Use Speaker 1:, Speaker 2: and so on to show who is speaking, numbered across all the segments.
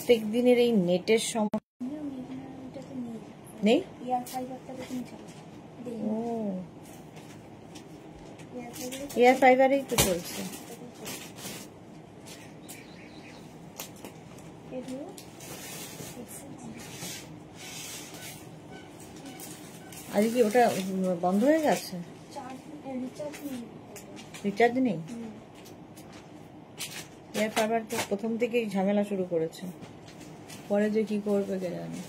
Speaker 1: প্রত্যেক দিনের এই নেটের সমস্যা নেই। ও এয়ার ফাইবারেই তো চলছে। আজকে কি ওটা বন্ধ হয়ে গেছে? রিচার্জ নেই। এয়ার ফাইবার তো প্রথম থেকেই ঝামেলা শুরু করেছে, পরে যে কি করবে কে জানে।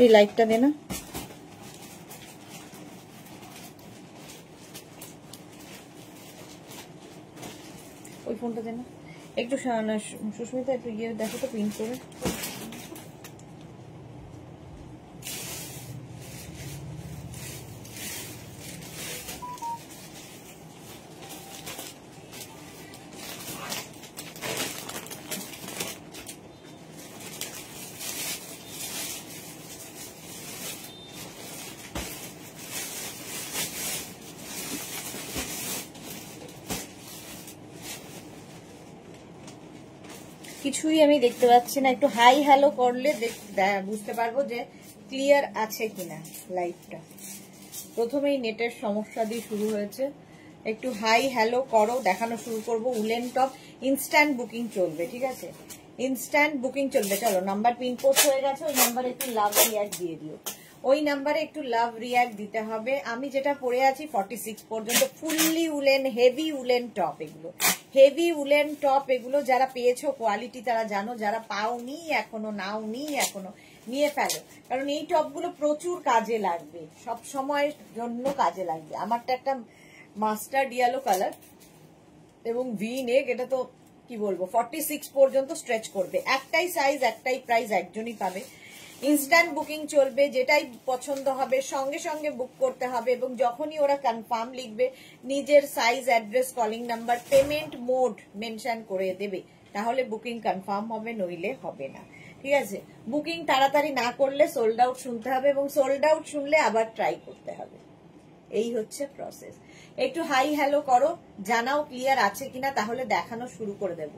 Speaker 1: এই লাইটটা দে না। ওই ফোনটা দে না একটু। সুস্মিতা একটু গিয়ে দেখো তো প্রিন্ট করে। কিছুই আমি দেখতে পাচ্ছি না, একটু হাই হ্যালো করলে বুঝতে পারবো যে ক্লিয়ার আছে কিনা লাইটটা। প্রথমেই নেটের সমস্যা দিয়ে শুরু হয়েছে। একটু হাই হ্যালো করো, দেখানো শুরু করব। উলেন টপ ইনস্ট্যান্ট বুকিং চলবে, ঠিক আছে? ইনস্ট্যান্ট বুকিং চলবে। চলো, নাম্বার পিন পোস্ট হয়ে গেছে, ওই নাম্বারে একটু লাভ রিয়াক্ট দিয়ে দিও। ওই নাম্বারে একটু লাভ রিয়াক্ট দিতে হবে। আমি যেটা পরে আছি 46 পর্যন্ত, fully woollen, heavy woollen top. এগুলো হেভি উলেন টপ, এগুলো যারা পেয়েছো কোয়ালিটি তারা জানো, যারা পাওনি এখনো, নাওনি এখনো, নিয়ে ফেলো। কারণ এই টপগুলো প্রচুর কাজে লাগবে, সব সময়ের জন্য কাজে লাগবে। আমারটা একটা মাস্টার্ড ইয়েলো কালার এবং ভি নেক, এটা তো কি বলবো 46 পর্যন্ত স্ট্রেচ করবে। একটাই সাইজ, একটাই প্রাইস, একজনই পাবে। ইনস্ট্যান্ট বুকিং চলবে, যেটাই পছন্দ হবে সঙ্গে সঙ্গে বুক করতে হবে। এবং যখনই ওরা কনফার্ম লিখবে, নিজের size, address, calling number, payment mode mention করে দেবে, তাহলে বুকিং কনফার্ম হবে, নইলে হবে না, ঠিক আছে? বুকিং তাড়াতাড়ি না করলে সোল্ড আউট শুনতে হবে, এবং সোল্ড আউট শুনলে আবার ট্রাই করতে হবে। এই হচ্ছে প্রসেস। একটু হাই হ্যালো করো, জানাও ক্লিয়ার আছে কিনা, তাহলে দেখানো শুরু করে দেব।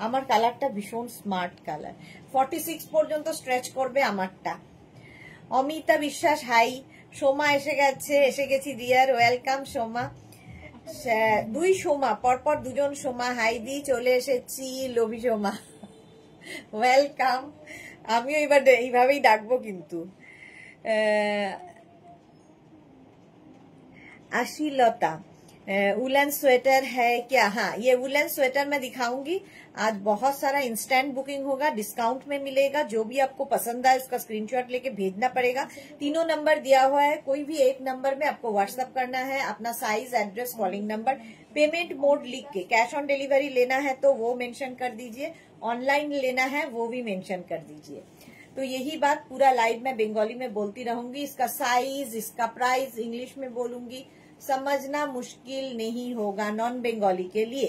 Speaker 1: আমার কালারটা ভীষণ স্মার্ট কালার, 46 পর্যন্ত স্ট্রেচ করবে আমারটা। অমিতা বিশ্বাস হাই। সোমা এসে গেছি ডিয়ার, ওয়েলকাম সোমা। দুই সোমা পরপর, দুজন সোমা হাই দি চলে এসেছি। লোভী সোমা ওয়েলকাম। আমিও এবার এইভাবেই ডাকবো কিন্তু। आशीलता, वुलन स्वेटर है क्या? हाँ, ये वुलन स्वेटर मैं दिखाऊंगी आज। बहुत सारा इंस्टेंट बुकिंग होगा, डिस्काउंट में मिलेगा। जो भी आपको पसंद आए उसका स्क्रीनशॉट लेके भेजना पड़ेगा। तीनों नंबर दिया हुआ है, कोई भी एक नंबर में आपको व्हाट्सएप करना है अपना size, address, calling number, payment mode लिख के। कैश ऑन डिलीवरी लेना है तो वो मेंशन कर दीजिए, ऑनलाइन लेना है वो भी मेंशन कर दीजिए। तो यही बात पूरा लाइव में बंगाली में बोलती रहूंगी। इसका साइज, इसका प्राइस इंग्लिश में बोलूंगी, समझना मुश्किल नहीं होगा नॉन बंगाली के लिए,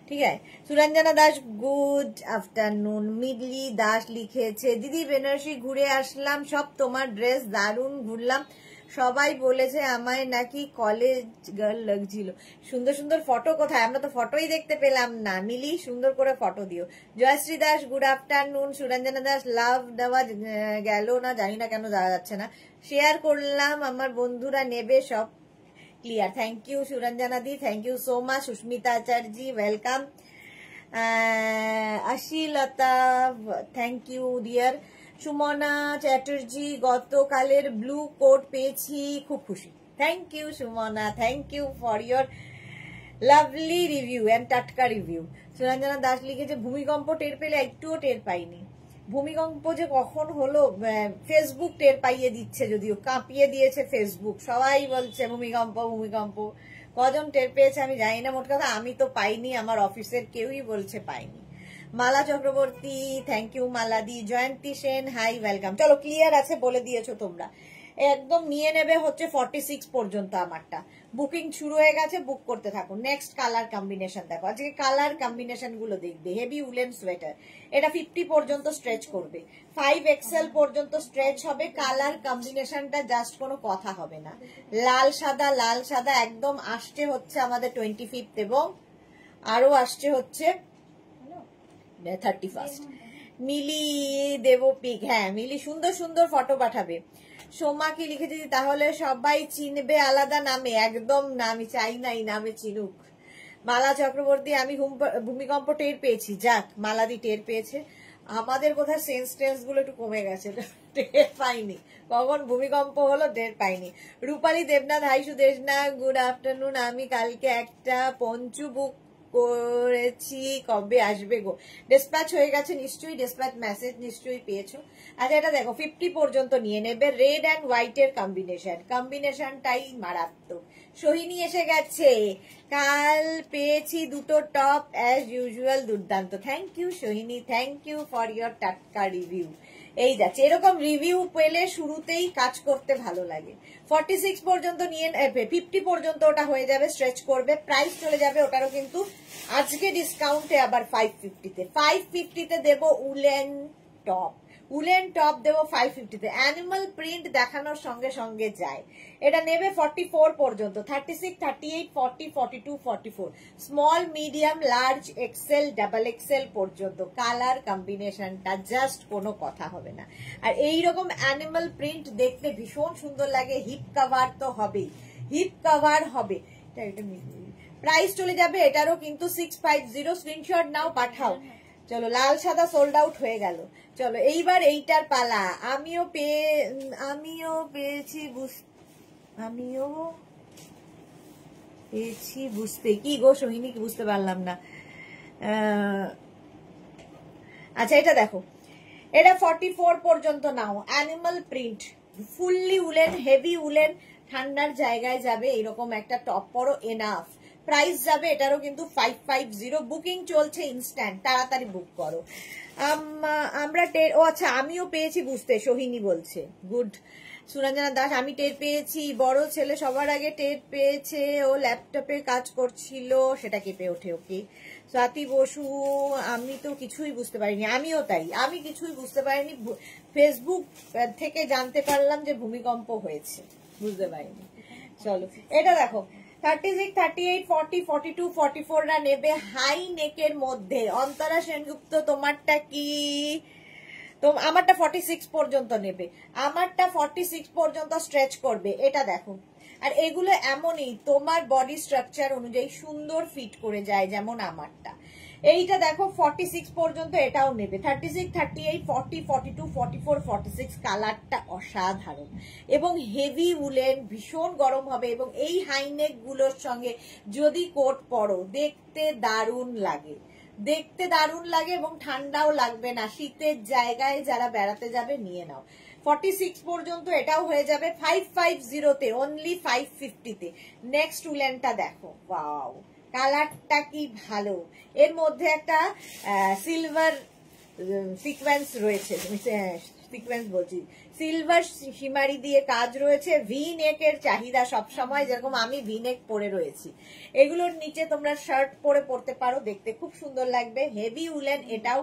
Speaker 1: ठीक है? सुरंजना दास गुड आफ्टरनुन। मिडली दास লিখেছে, দিদি বেনারসি ঘুরে আসলাম, সব তোমার ড্রেস দারুণ, ঘুরলাম, সবাই বলেছে আমায় নাকি কলেজ গার্ল লাগছিল। সুন্দর সুন্দর ফটো কোথায়? আমরা তো ফটোই দেখতে পেলাম না। মিলি সুন্দর করে ফটো দিও। Joyshree Das good afternoon. সুরঞ্জনা দাস লাভ দেওয়া গেল না, জানি না কেন যাওয়া যাচ্ছে না। শেয়ার করলাম, আমার বন্ধুরা নেবে সব clear. Thank you Suranjana di, thank you so much. Susmita Acharya welcome. Ashilata thank you dear. Sumana Chatterjee গতকালের ব্লু কোট পেয়েছি, খুব খুশি। Thank you Sumana, thank you for your lovely review and টাটকা রিভিউ। সুরঞ্জনা দাস লিখেছে, ভূমিকম্প টের পেলে? একটুও টের পাইনি। ভূমিকম্প যে কখন হলো ফেসবুক টের পাইয়ে দিচ্ছে, যদিও কাঁপিয়ে দিয়েছে ফেসবুক। সবাই বলছে ভূমিকম্প ভূমিকম্প, কজন টের পেয়েছে আমি জানি না। মোট কথা আমি তো পাইনি, আমার অফিসের কেউই বলছে পাইনি। Mala Chakraborty thank you Mala di. Jayanti Sen hi welcome. চলো ক্লিয়ার আছে বলে দিয়েছো তোমরা। একদম নিয়ে নেবে হচ্ছে 46 পর্যন্ত। আমারটা বুকিং শুরু হয়ে গেছে, বুক করতে থাকো। নেক্সট কালার কম্বিনেশন দেখো, আজকে কালার কম্বিনেশন গুলো দেখবে। হেভি উলেন সোয়েটার, এটা 50 পর্যন্ত স্ট্রেচ করবে, 5XL পর্যন্ত স্ট্রেচ হবে। কালার কম্বিনেশনটা জাস্ট কোনো কথা হবে না। লাল সাদা একদম আসছে হচ্ছে আমাদের 25 এবং আরো আসছে হচ্ছে 31। মিলি দেব পিক, হ্যাঁ মিলি সুন্দর সুন্দর ফটো পাঠাবে। সোমা কি লিখেছি তাহলে সবাই চিনবে আলাদা নামে, একদম না, আমি চাই না এই নামে চিনুক। মালা চক্রবর্তী, আমি ভূমিকম্প টের পেয়েছি। যাক, মালাদি টের পেয়েছে। আমাদের কোথায় সেন্স টেন্স গুলো একটু কমে গেছে, টের পাইনি কখন ভূমিকম্প হলো, টের পাইনি। Rupali Debnath, hi Sudeshna, good afternoon. আমি কালকে একটা পঞ্চু বুক করেছি, কবে আসবে গো? ডিসপ্যাচ হয়ে গেছে নিশ্চয়ই, ডিসপ্যাচ মেসেজ নিশ্চয়ই পেয়েছো। আচ্ছা এটা দেখো 50 পর্যন্ত নিয়ে নেবে। রেড অ্যান্ড হোয়াইট এর কম্বিনেশনটাই মারাত্মক। সোহিনী এসে গেছে, কাল পেয়েছি দুটো টপ অ্যাজ ইউজুয়াল, দুর্দান্ত। Thank you Sohini, thank you for your টাটকা রিভিউ। এই যাচ্ছে, এরকম রিভিউ পেলে শুরুতেই কাজ করতে ভালো লাগে। 46 পর্যন্ত নিয়ে 50 পর্যন্ত ওটা হয়ে যাবে, স্ট্রেচ করবে, প্রাইস চলে যাবে ওটারও কিন্তু আজকে ডিসকাউন্টে আবার 550-তে। 550-তে দেবো উলেন টপ, উলেন টপ দেবো 550-তে। অ্যানিমাল প্রিন্ট দেখানোর সঙ্গে সঙ্গে যায়। এটা নেবে 44 পর্যন্ত, 36, 38, 40, 42, 44, small, medium, large, XL, double XL পর্যন্ত। কালার কম্বিনেশনটা জাস্ট কোনো কথা হবে না। আর এইরকম অ্যানিমাল প্রিন্ট দেখতে ভীষণ সুন্দর লাগে। হিপ কভার তো হবেই, হিপ কভার হবে। প্রাইস চলে যাবে এটারও কিন্তু 650। স্ক্রিনশট নাও, পাঠাও। চলো, লাল সাদা সোল্ড আউট হয়ে গেল। চলো এইবার এইটার পালা। আমিও পেয়েছি বুঝতে। কি গো সোহিনী, কি বুঝতে পারলাম না। আচ্ছা এটা দেখো, এটা 44 পর্যন্ত নাও। Animal print, fully woollen, heavy woollen, ঠান্ডার জায়গায় যাবে এরকম একটা টপ পরো, এনাফ। প্রাইস যাবে এটারও কিন্তু 550। বুকিং চলছে ইনস্ট্যান্ট, তাড়াতাড়ি বুক করো। আমরা ও আচ্ছা, আমিও পেয়েছি বুঝতে, সোহিনী বলছে। গুড। সুরঞ্জনা দাস, আমি টের পেয়েছি। বড় ছেলে সবার আগে টের পেয়েছে, ও ল্যাপটপে কাজ করছিল, সেটা কেঁপে ওঠে। ওকে। স্বাতি বসু, আমি তো কিছুই বুঝতে পারিনি। আমিও তাই, আমি কিছুই বুঝতে পারিনি। ফেসবুক থেকে জানতে পারলাম যে ভূমিকম্প হয়েছে, বুঝতে পারিনি। চলো এটা দেখো, 36, 38, 40, 42, 44 রা নেবে হাই নেকের মধ্যে। অন্তরা সেনগুপ্ত, তোমারটা কি? তো আমারটা 46 পর্যন্ত নেবে, আমারটা 46 পর্যন্ত স্ট্রেচ করবে। এটা দেখো, আর এগুলো এমনই তোমার বডি স্ট্রাকচার অনুযায়ী সুন্দর ফিট করে যায়, যেমন আমারটা। এইটা দেখো 46 পর্যন্ত এটাও নেবে। 36, 38, 40, 42, 44, 46 কালারটা অসাধারণ এবং হেভি উলেন, ভীষণ গরম হবে। এবং এই হাইনেক গুলোর সঙ্গে যদি কোট পরো, দেখতে দারুণ লাগে, দেখতে দারুণ লাগে এবং ঠান্ডাও লাগবে না। শীতের জায়গায় যারা বেড়াতে যাবে নিয়ে নাও। 46 পর্যন্ত এটাও হয়ে যাবে 550-তে, অনলি 550-তে। নেক্সট উলেনটা দেখো, ওয়াও, কালারটা কি ভালো। এর মধ্যে একটা সিলভার সিকোয়েন্স রয়েছে, সিকোয়েন্স বলছি, সিলভার সীমারি দিয়ে কাজ রয়েছে। ভি নেকের চাহিদা সব সময়, যেরকম আমি ভি নেক পরে রয়েছি। এগুলোর নিচে তোমরা শার্ট পরে পরতে পারো, দেখতে খুব সুন্দর লাগবে। হেভি উলেন, এটাও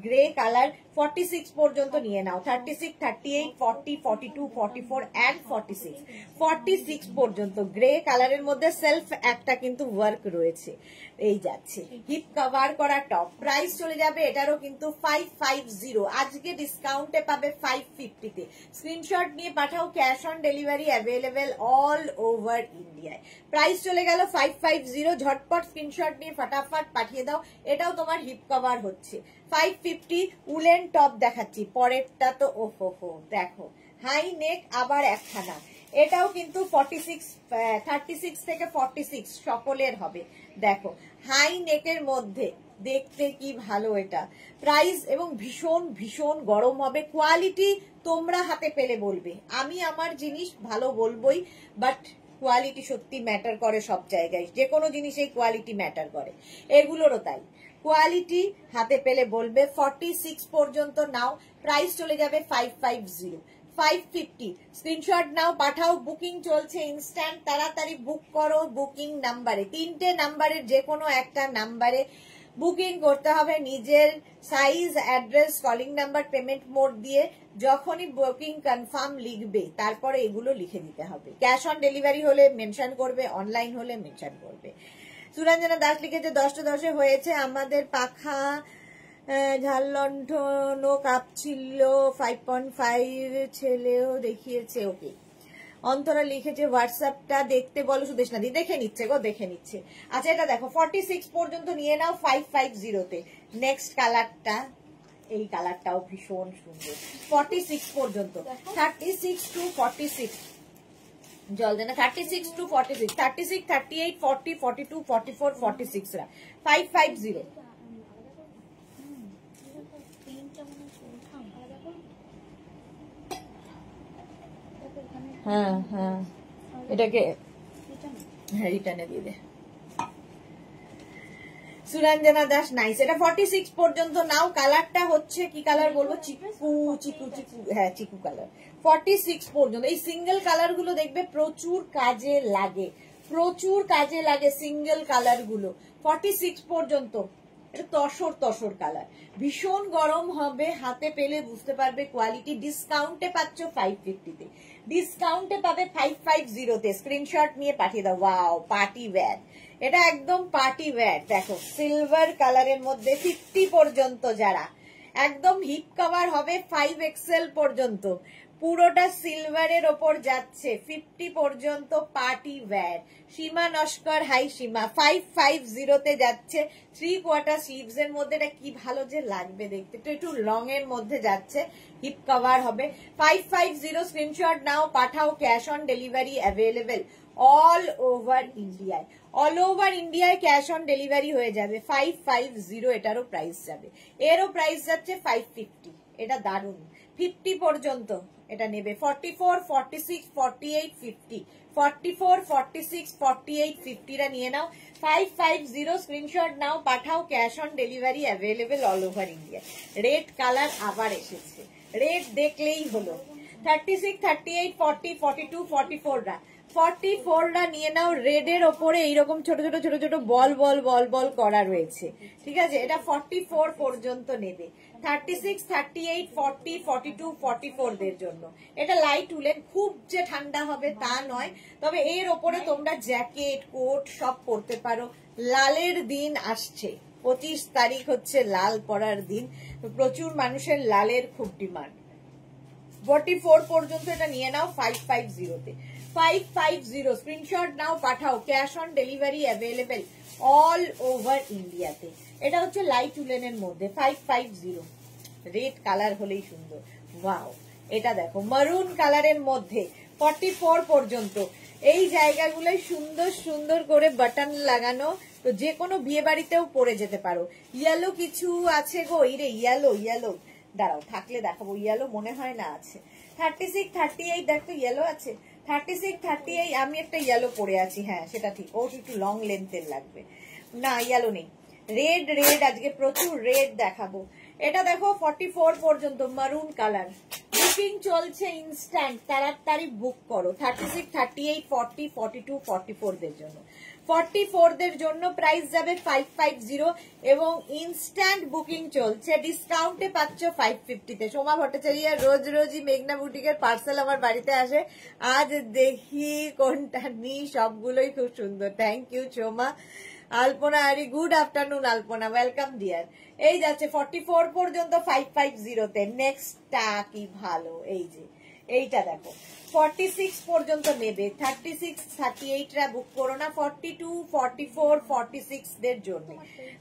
Speaker 1: গ্রে কালার। 46 পর্যন্ত নিয়ে নাও। 36, 38, 40, 42, 44 and 46, 46 পর্যন্ত গ্রে কালারের মধ্যে সেলফ একটা কিন্তু ওয়ার্ক রয়েছে। এই যাচ্ছে হিপ কভার করা টপ। প্রাইস চলে যাবে এটারও কিন্তু 550। আজকে ডিসকাউন্টে পাবে 550-তে। স্ক্রিনশট নিয়ে পাঠাও, cash on delivery available all over ইন্ডিয়ায়। প্রাইস চলে গেল 550। ঝটপট স্ক্রিনশট নিয়ে ফটাফট পাঠিয়ে দাও। এটাও তোমার হিপ কভার হচ্ছে 550। উলেন টপ দেখাচ্ছি পরেরটা, তো ওহো দেখো, হাই নেক আবার একখানা। এটাও কিন্তু 46, 36 থেকে 46 সকলের হবে। দেখো হাই নেকের মধ্যে, দেখতে কি ভালো এটা। প্রাইস এবং ভীষণ ভীষণ গরম হবে। কোয়ালিটি তোমরা হাতে পেলে বলবে, আমি আমার জিনিস ভালো বলবোই, বাট কোয়ালিটি সত্যি ম্যাটার করে সব জায়গায়, যে কোনো জিনিসেই কোয়ালিটি ম্যাটার করে, এগুলোরও তাই। কোয়ালিটি হাতে পেলে বলবে। 46 পর্যন্ত নাও। প্রাইস চলে যাবে 550। 550 স্ক্রিনশট নাও, পাঠাও। বুকিং চলছে ইনস্ট্যান্ট, তাড়াতাড়ি বুক করো। বুকিং নাম্বারে, 3টে নাম্বারের যে কোনো একটা নাম্বারে বুকিং করতে হবে। নিজের size, address, calling number, payment mode দিয়ে যখনই বুকিং কনফার্ম লিখবে তারপরে এগুলো লিখে দিতে হবে। ক্যাশ অন ডেলিভারি হলে মেনশন করবে, অনলাইন হলে মেনশন করবে। সুরঞ্জনা দাস লিখেছে 10-10 হয়েছে আমাদের পাখা ঝাললণ্ঠন কাঁপছিল, 5.5 ছেলেও দেখিয়েছে। ওকে, অন্তরা লিখেছে হোয়াটসঅ্যাপটা দেখতে বলো সুদেশনা দি। দেখে নিচ্ছে গো, দেখে নিচ্ছে। আচ্ছা এটা দেখো 46 পর্যন্ত নিয়ে নাও 550-তে। নেক্সট কালারটা, এই কালারটাও ভীষণ সুন্দর। 46 পর্যন্ত, 36 to 46 জল দেনা, 36 to 46, 36, 38, 40, 42, 44, 46 রা 550। হ্যাঁ হ্যাঁ, এটাকে হ্যাঁ রিটার্নে দিয়ে দে। সুরঞ্জনা দাস নাইস। এটা 46 পর্যন্ত নাও। কালারটা হচ্ছে কি কালার বলবো, চিকু চিকু চিকু, হ্যাঁ চিকু কালার। 46 পর্যন্ত এই সিঙ্গেল কালার গুলো দেখবে প্রচুর কাজে লাগে, প্রচুর কাজে লাগে সিঙ্গেল কালার গুলো। 46 পর্যন্ত এটা তসর কালার, ভীষণ গরম হবে। হাতে পেলে বুঝতে পারবে কোয়ালিটি। ডিসকাউন্টে পাচ্ছ 550-তে, ডিসকাউন্টে পাবে 550-তে। স্ক্রিনশট নিয়ে পাঠিয়ে দাও। ওয়াও, পার্টি ওয়্যার, এটা একদম পার্টি ওয়্যার। দেখো সিলভার কালারের মধ্যে 50 পর্যন্ত, যারা একদম হিপ কভার হবে 5XL পর্যন্ত, পুরোটা সিলভারের ওপর যাচ্ছে। 50 পর্যন্ত পার্টি ওয়্যার। সীমা নস্কর, হাই সীমা। 550-তে যাচ্ছে। 3/4 স্লিভস এর মধ্যে এটা কি ভালো যে লাগবে দেখতে। তো একটু লং এর মধ্যে যাচ্ছে, হিপ কভার হবে। 550 স্ক্রিনশট নাও, পাঠাও। Cash on delivery available all over ইন্ডিয়ায়। অল ওভার ইন্ডিয়ায় ক্যাশ অন ডেলিভারি হয়ে যাবে। 550 এটারও প্রাইস যাবে, এরও প্রাইস যাচ্ছে 550। এটা দারুণ। 50 পর্যন্ত এটা নেবে। 44, 46, 48, 50, 44, 46, 48, 50 রা নিয়ে নাও। 550 স্ক্রিনশট নাও, পাঠাও। Cash on delivery available all over India. Red colour আবার এসেছে, রেড দেখলেই হলো। 36, 38, 40, 42, 44 রা 44 রা নিয়ে নাও। রেড এর ওপরে এইরকম ছোট ছোট ছোট ছোট বল বল বল বল করা রয়েছে, ঠিক আছে। এটা 44 পর্যন্ত নেবে। 36, 38, 40, 42, 44 দের জন্য। এটা লাইট উলেন, খুব যে ঠান্ডা হবে তা নয়, তবে এর ওপরে তোমরা জ্যাকেট, কোট সব পরতে পারো। লালের দিন আসছে, 25 তারিখ হচ্ছে লাল পরার দিন। প্রচুর মানুষের লালের খুব ডিমান্ড। 44 পর্যন্ত এটা নিয়ে নাও 550-তে। 550 স্ক্রিনশট নাও, পাঠাও। Cash on delivery available all over ইন্ডিয়াতে। এটা হচ্ছে লাইট উলেনের মধ্যে 550। রেড কালার হলেই সুন্দর। ওয়াও, এটা দেখো মারুন কালারের মধ্যে 44 পর্যন্ত। এই জায়গাগুলোয় সুন্দর সুন্দর করে বাটন লাগানো, তো যে কোনো বিয়ে বাড়িতেও পরে যেতে পারো। ইয়েলো কিছু আছে গো, ইরে ইয়েলো ইয়েলো, দাঁড়াও থাকলে দেখাবো। ইয়েলো মনে হয় না আছে। 36, 38 দেখো ইয়েলো আছে। 36, 38 আমি একটা ইয়েলো পরে আছি, হ্যাঁ সেটা ঠিক। ও একটু লং লেন্থের লাগবে, না ইয়েলো নেই। রেড রেড আজকে প্রচুর রেড দেখাবো। এটা দেখো 44 পর্যন্ত মারুন কালার। বুকিং চলছে ইনস্ট্যান্ট, তাড়াতাড়ি বুক করো। 36, 38, 40, 42, 44 দের জন্য। 44 দের জন্য প্রাইস যাবে 550 এবং ইনস্ট্যান্ট বুকিং চলছে। ডিসকাউন্টে পাচ্ছ 550-তে। সোমা ভট্টাচার্য, রোজ রোজই মেঘনা বুটিকের পার্সেল আমার বাড়িতে আসে, আজ দেখি কোনটা নি, সবগুলোই খুব সুন্দর। Thank you Soma. আলপনা আরি, গুড আফটারনুন আলপনা, ওয়েলকাম ডিয়ার। এই যাচ্ছে 44 পর্যন্ত 550-তে। নেক্সটটা কি ভালো, এই যে এইটা দেখো 46 পর্যন্ত নেবে। 36, 38 রা বুক করো না। 42, 44, 46 দের জন্য।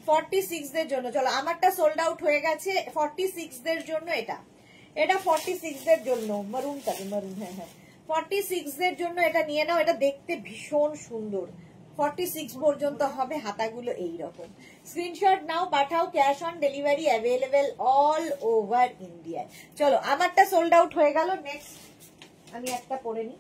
Speaker 1: 46 দের জন্য চলো, আমারটা সোল্ড আউট হয়ে গেছে। 46 দের জন্য এটা, এটা 46 দের জন্য। মারুন কালার, মারুন, হ্যাঁ হ্যাঁ 46 দের জন্য এটা নিয়ে নাও। এটা দেখতে ভীষণ সুন্দর। 46 পর্যন্ত হবে, হাতাগুলো এইরকম। স্ক্রিনশট নাও, পাঠাও। Cash on delivery available all over India. চলো, আমারটা সোল্ড আউট হয়ে গেল। নেক্সট আমি একটা পরে নি।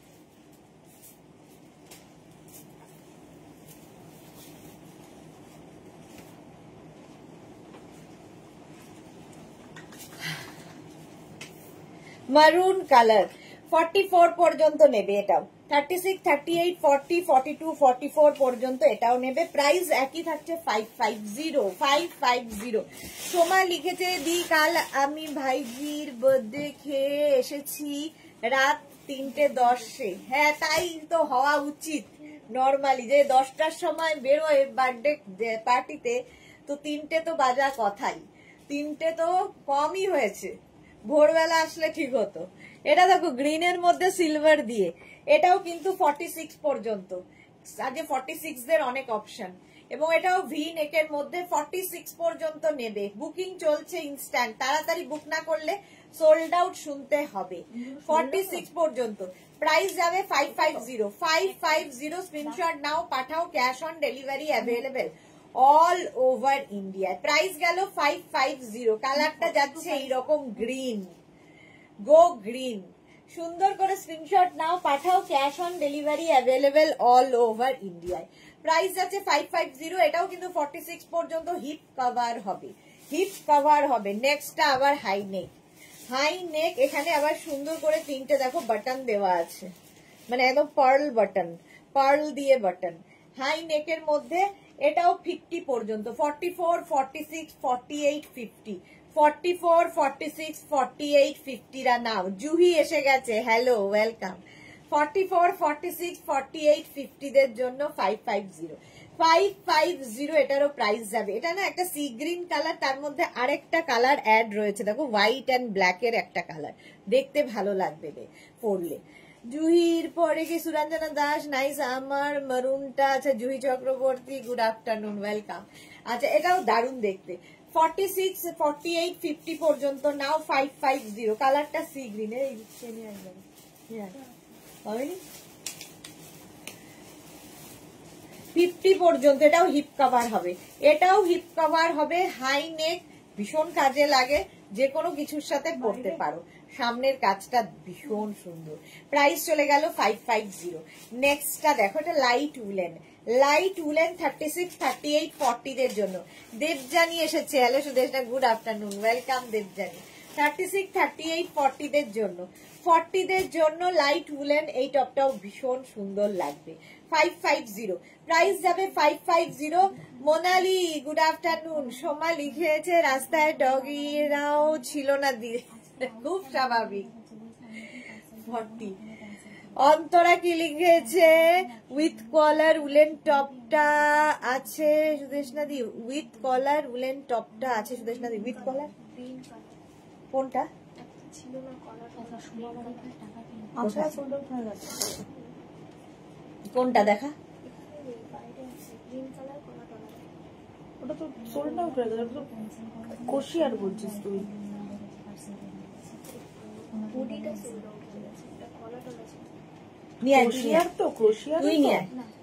Speaker 1: মারুন কালার 44 পর্যন্ত নেবে এটাও, 36, 38, 40, 42, 44 পর্যন্ত এটাও নেবে। প্রাইস একই থাকছে 550। সোমা লিখেছে দি কাল আমি ভাইজির বার্থডে খেয়ে এসেছি রাত 3:10। হ্যাঁ তাই তো হওয়া উচিত নর্মালি, যে 10টার সময় বেরোয় বার্থডে পার্টিতে, তো 3টে তো বাজা কথাই, 3টে তো কমই হয়েছে, ভোরবেলা আসলে ঠিক হতো। এটা দেখো গ্রিনের মধ্যে সিলভার দিয়ে, এটাও কিন্তু 46 পর্যন্ত, আজকে 46 দের অনেক অপশন, এবং এটাও ভি নেকের মধ্যে 46 পর্যন্ত নেবে। বুকিং চলছে ইনস্ট্যান্ট, তাড়াতাড়ি বুক না করলে সোল্ড আউট শুনতে হবে। 46 পর্যন্ত প্রাইস যাবে 550। স্ক্রিনশট নাও, পাঠাও, cash on delivery available all over India. Price গেল 550। কালারটা যাচ্ছে এইরকম গ্রিন, গো গ্রিন। সুন্দর করে স্ক্রিনশট নাও, পাঠাও, cash on delivery available all over ইন্ডিয়ায়। প্রাইস আছে 550। এটাও কিন্তু 46 পর্যন্ত হিপ কভার হবে, হিপ কভার হবে। নেক্সটটা আবার হাই নেক, হাই নেক। এখানে আবার সুন্দর করে 3টে দেখো বাটন দেওয়া আছে, মানে একদম পার্ল বাটন, পার্ল দিয়ে বাটন। হাই নেকের মধ্যে এটাও 50 পর্যন্ত, 44, 46, 48, 50, 44, 46, 48, 50 রা নাও। জুহি এসে গেছে, হ্যালো, ওয়েলকাম। 44, 46, 48, 50 দের জন্য 550 এটারও প্রাইস যাবে। এটা না একটা সি গ্রিন কালার, তার মধ্যে আরেকটা কালার অ্যাড রয়েছে, দেখো হোয়াইট অ্যান্ড ব্ল্যাক এর একটা কালার, দেখতে ভালো লাগবে পরলে। জুহির পরে কি সুরঞ্জনা দাস, নাইস। আমার মারুনটা, আচ্ছা Juhi Chakraborty, good afternoon, welcome. আচ্ছা এটাও দারুণ দেখতে। 46, 48, 50 পর্যন্ত নাও 550। কালারটা সি গ্রিন এর, 50 পর্যন্ত। এটাও হিপ কভার হবে, এটাও হিপ কভার হবে। হাই নেক, ভীষণ কাজে লাগে, যে কোনো কিছুর সাথে পরতে পারো। সামনের কাজটা ভীষণ সুন্দর। প্রাইস চলে গেল 550। নেক্সটটা দেখো, এটা লাইট উলেন, লাইট উলেন 36, 38, 40 দের জন্য। দেবজানি এসেছে, hello Sudeshna, good afternoon, welcome Debjani. 36, 38, 40 দের জন্য, 40 দের জন্য লাইট উলেন। এই টপটাও ভীষণ সুন্দর লাগবে। 550 প্রাইস যাবে 550। Monali, good afternoon. সোমা লিখেছে রাস্তায় ডগিরাও ছিল না দিয়ে, খুব স্বাভাবিক। 40। অন্তরা কি লিখেছে, উইথ কলার উলেন টপটা আছে সুদেশনা দি, উইথ কলার উলেন টপটা আছে সুদেশনা দি, উইথ কলার কোনটা ছিল না, কোনটা দেখা, ওটা তো সোল্ড আউট হয়ে গেল। কোশিয়ার বলছিস তুই?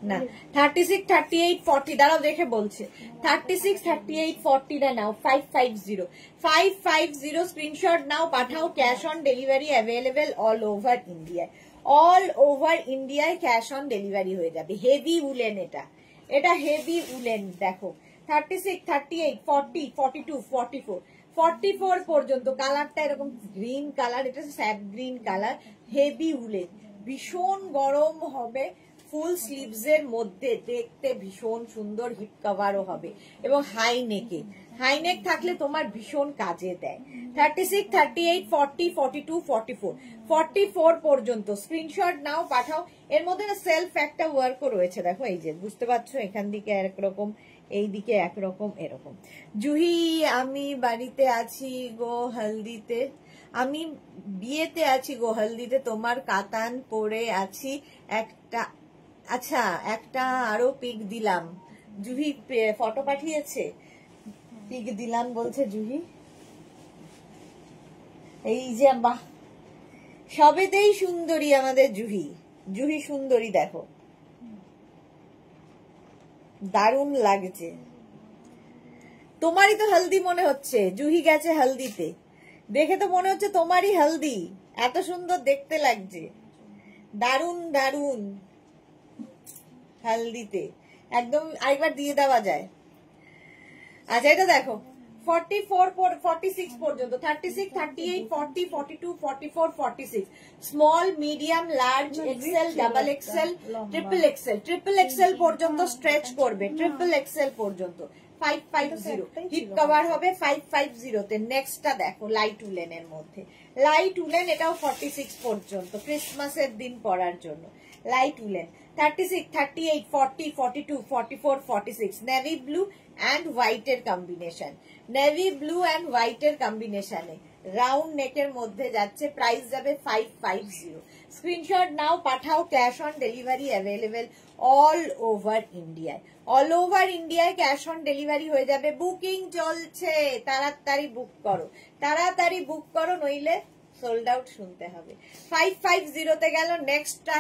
Speaker 1: না 36, 38, 40 দাঁড়াও দেখে বলছে। 36, 38, 40 টা নাও 550। স্ক্রিনশট নাও, পাঠাও, cash on delivery available all over ইন্ডিয়ায়, অল ওভার ইন্ডিয়ায় ক্যাশ অন ডেলিভারি হয়ে যাবে। হেভি উলেন, এটা হেভি উলেন। দেখো 36, 38, 40, 42, 44, 44 পর্যন্ত। কালারটা এরকম গ্রিন কালার, এটা sap green colour, heavy woollen, ভীষণ গরম হবে। ফুল স্লিভস এর মধ্যে দেখতে ভীষণ সুন্দর, হিপ কভারও হবে, এবং হাই নেকে, হাই নেক থাকলে তোমার ভীষণ কাজে দেয়। 36, 38, 40, 42, 44, 44 পর্যন্ত। স্ক্রিনশট নাও, পাঠাও। এর মধ্যে সেলফ একটা ওয়ার্কও রয়েছে, দেখো এই যে, বুঝতে পারছো, এখান দিকে একরকম, এই দিকে একরকম, এরকম। জুহি, আমি বাড়িতে আছি গো হলদিতে, আমি বিয়েতে আছি গো হলদিতে, তোমার কাতান পরে আছি একটা। আচ্ছা একটা আরো পিক দিলাম, জুহি ফটো পাঠিয়েছে, পিক দিলাম বলছে জুহি। এই যে বাহ, সবেতেই সুন্দরী আমাদের জুহি, জুহি সুন্দরী, দেখো দারুণ লাগছে। তোমারই তো হলদি মনে হচ্ছে, জুহি গেছে হলদিতে, দেখে তো মনে হচ্ছে তোমারই হলদি, এত সুন্দর দেখতে লাগছে, দারুণ দারুণ। হলদিতে একদম আরেকবার দিয়ে দেওয়া যায়। আচ্ছা এটা দেখো 44 46 পর্যন্ত 36 38 40 42 44 46 small medium large XL double Excel triple Excel পর্যন্ত স্ট্রেচ করবে ট্রিপল এক্সেল পর্যন্ত 550 হিপ কভার হবে 550 তে নেক্সটটা দেখো লাইট উলেনের মধ্যে লাইট উলেন এটাও 46 পর্যন্ত ক্রিসমাসের দিন পরার জন্য light woollen 36 38 40 42 44 46 navy blue and white এর combination navy blue and white এর কম্বিনেশনে রাউন্ড নেকের মধ্যে যাচ্ছে প্রাইস যাবে 550 স্ক্রিনশট নাও পাঠাও cash on delivery available all over ইন্ডিয়ায় অল ওভার ইন্ডিয়ায় ক্যাশ অন ডেলিভারি হয়ে যাবে বুকিং চলছে তাড়াতাড়ি বুক করো নইলে সোল্ড আউট শুনতে হবে 550 তে গেল নেক্সটটা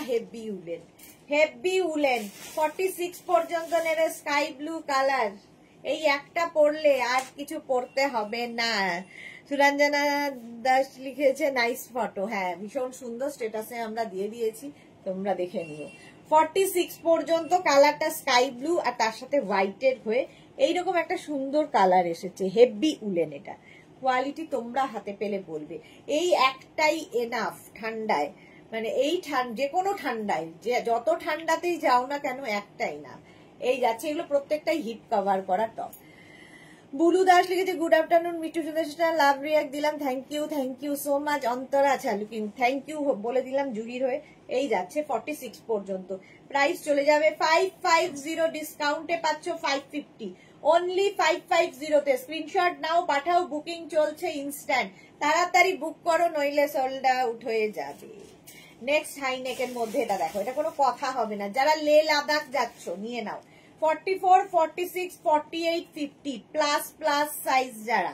Speaker 1: হেভি উলেন 46 পর্যন্ত নেবে স্কাই ব্লু কালার এই একটা পরলে আর কিছু পরতে হবে না সুরঞ্জনা দাস লিখেছে নাইস ফটো হ্যাঁ ভীষণ সুন্দর স্ট্যাটাসে আমরা দিয়ে দিয়েছি তোমরা দেখে নিও 46 পর্যন্ত কালারটা স্কাই ব্লু আর তার সাথে হোয়াইটের হয়ে এইরকম একটা সুন্দর কালার এসেছে হেভি উলেন এটা কোয়ালিটি তোমরা হাতে পেলে বলবে এই একটাই এনাফ ঠান্ডায় মানে এই যে কোনো ঠান্ডায় যে যত ঠান্ডাতেই যাও না কেন একটাই না এই যাচ্ছে এগুলো প্রত্যেকটাই হিপ কভার করা টপ বুলু দাস লিখেছে গুড আফটারনুন মিঠু সুন্দর লাভ রিয়াক্ট দিলাম thank you so much Antara আচ্ছা লুকিং থ্যাংক ইউ বলে দিলাম জুহির হয়ে এই যাচ্ছে 46 পর্যন্ত প্রাইস চলে যাবে 550 ডিসকাউন্টে পাচ্ছ 550 অনলি 550 তে স্ক্রিনশট নাও পাঠাও বুকিং চলছে ইনস্ট্যান্ট তাড়াতাড়ি বুক করো নইলে সোল্ড আউট হয়ে যাবে নেক্সট হাই নেকের মধ্যে এটা দেখো এটা কোনো কথা হবে না যারা লে লাদাখ যাচ্ছ নিয়ে নাও 44 46 48 50 প্লাস সাইজ যারা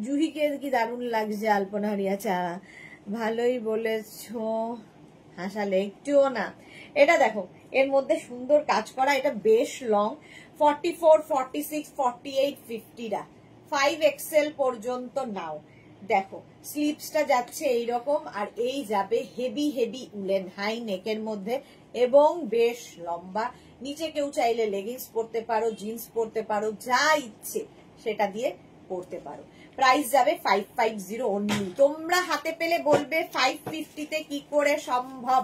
Speaker 1: জুহিকে কি দারুণ লাগছে আলপনা হরিয়া চা ভালোই বলেছো হাসালে একটুও না এটা দেখো এর মধ্যে সুন্দর কাজ করা এটা বেশ লং 44 46 48 50 রা 5XL পর্যন্ত নাও দেখো স্লিপসটা যাচ্ছে এইরকম আর এই যাবে হেভি উলেন হাই নেকের মধ্যে এবং বেশ লম্বা নিচে কেউ চাইলে লেগিংস পরতে পারো জিন্স পরতে পারো যা ইচ্ছে সেটা দিয়ে পরতে পারো প্রাইস যাবে 550 অনলি তোমরা হাতে পেলে বলবে 550 তে কি করে সম্ভব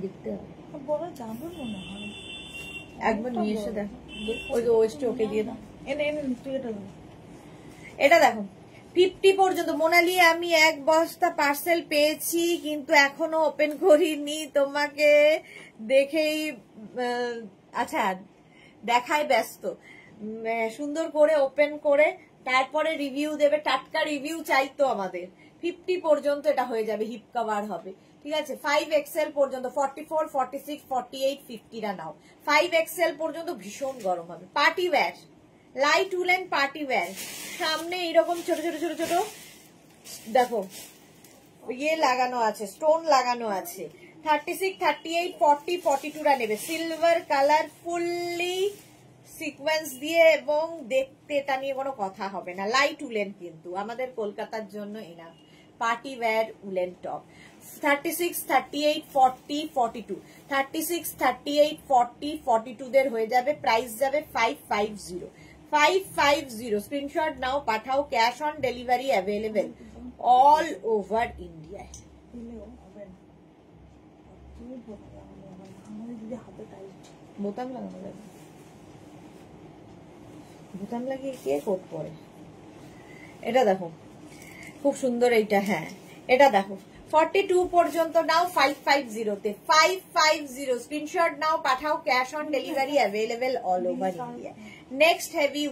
Speaker 1: দেখতে হবে বড় যাবো মনে হয় একবার নিয়ে এসে দেখো ওই যে ওয়েস্টে ওকে দিয়ে দাও এটা দেখো 50 পর্যন্ত মোনালি আমি এক বস্তা পার্সেল পেয়েছি কিন্তু এখনো ওপেন করিনি তোমাকে দেখেই আচ্ছা দেখাই ব্যস্ত সুন্দর করে ওপেন করে তারপরে রিভিউ দেবে টাটকা রিভিউ চাইতো আমাদের 50 পর্যন্ত এটা হয়ে যাবে হিপ কভার হবে ঠিক আছে 5XL পর্যন্ত 44 46 48 50 রা নাও 5XL পর্যন্ত ভীষণ গরম হবে party wear light woollen party wear সামনে এরকম ছোট দেখো ইয়ে লাগানো আছে স্টোন লাগানো আছে 36 38 40 42 রা নেবে সিলভার কালার ফুললি সিকোয়েন্স দিয়ে এবং দেখতে এটা নিয়ে কোনো কথা হবে না লাইট উলেন কিন্তু আমাদের কলকাতার জন্য enough party wear woollen top 36 38 40 42 36 38 40 42 দের হয়ে যাবে প্রাইস যাবে 550 স্ক্রিনশট নাও পাঠাও cash on delivery available all over India বোতাম লাগানো যাবে বোতাম লাগিয়ে কে কোট পরে এটা দেখো খুব সুন্দর এইটা হ্যাঁ এটা দেখো 42 পর্যন্ত নাও 550 তে 550 স্ক্রিনশট নাও পাঠাও cash on delivery available all over India next heavy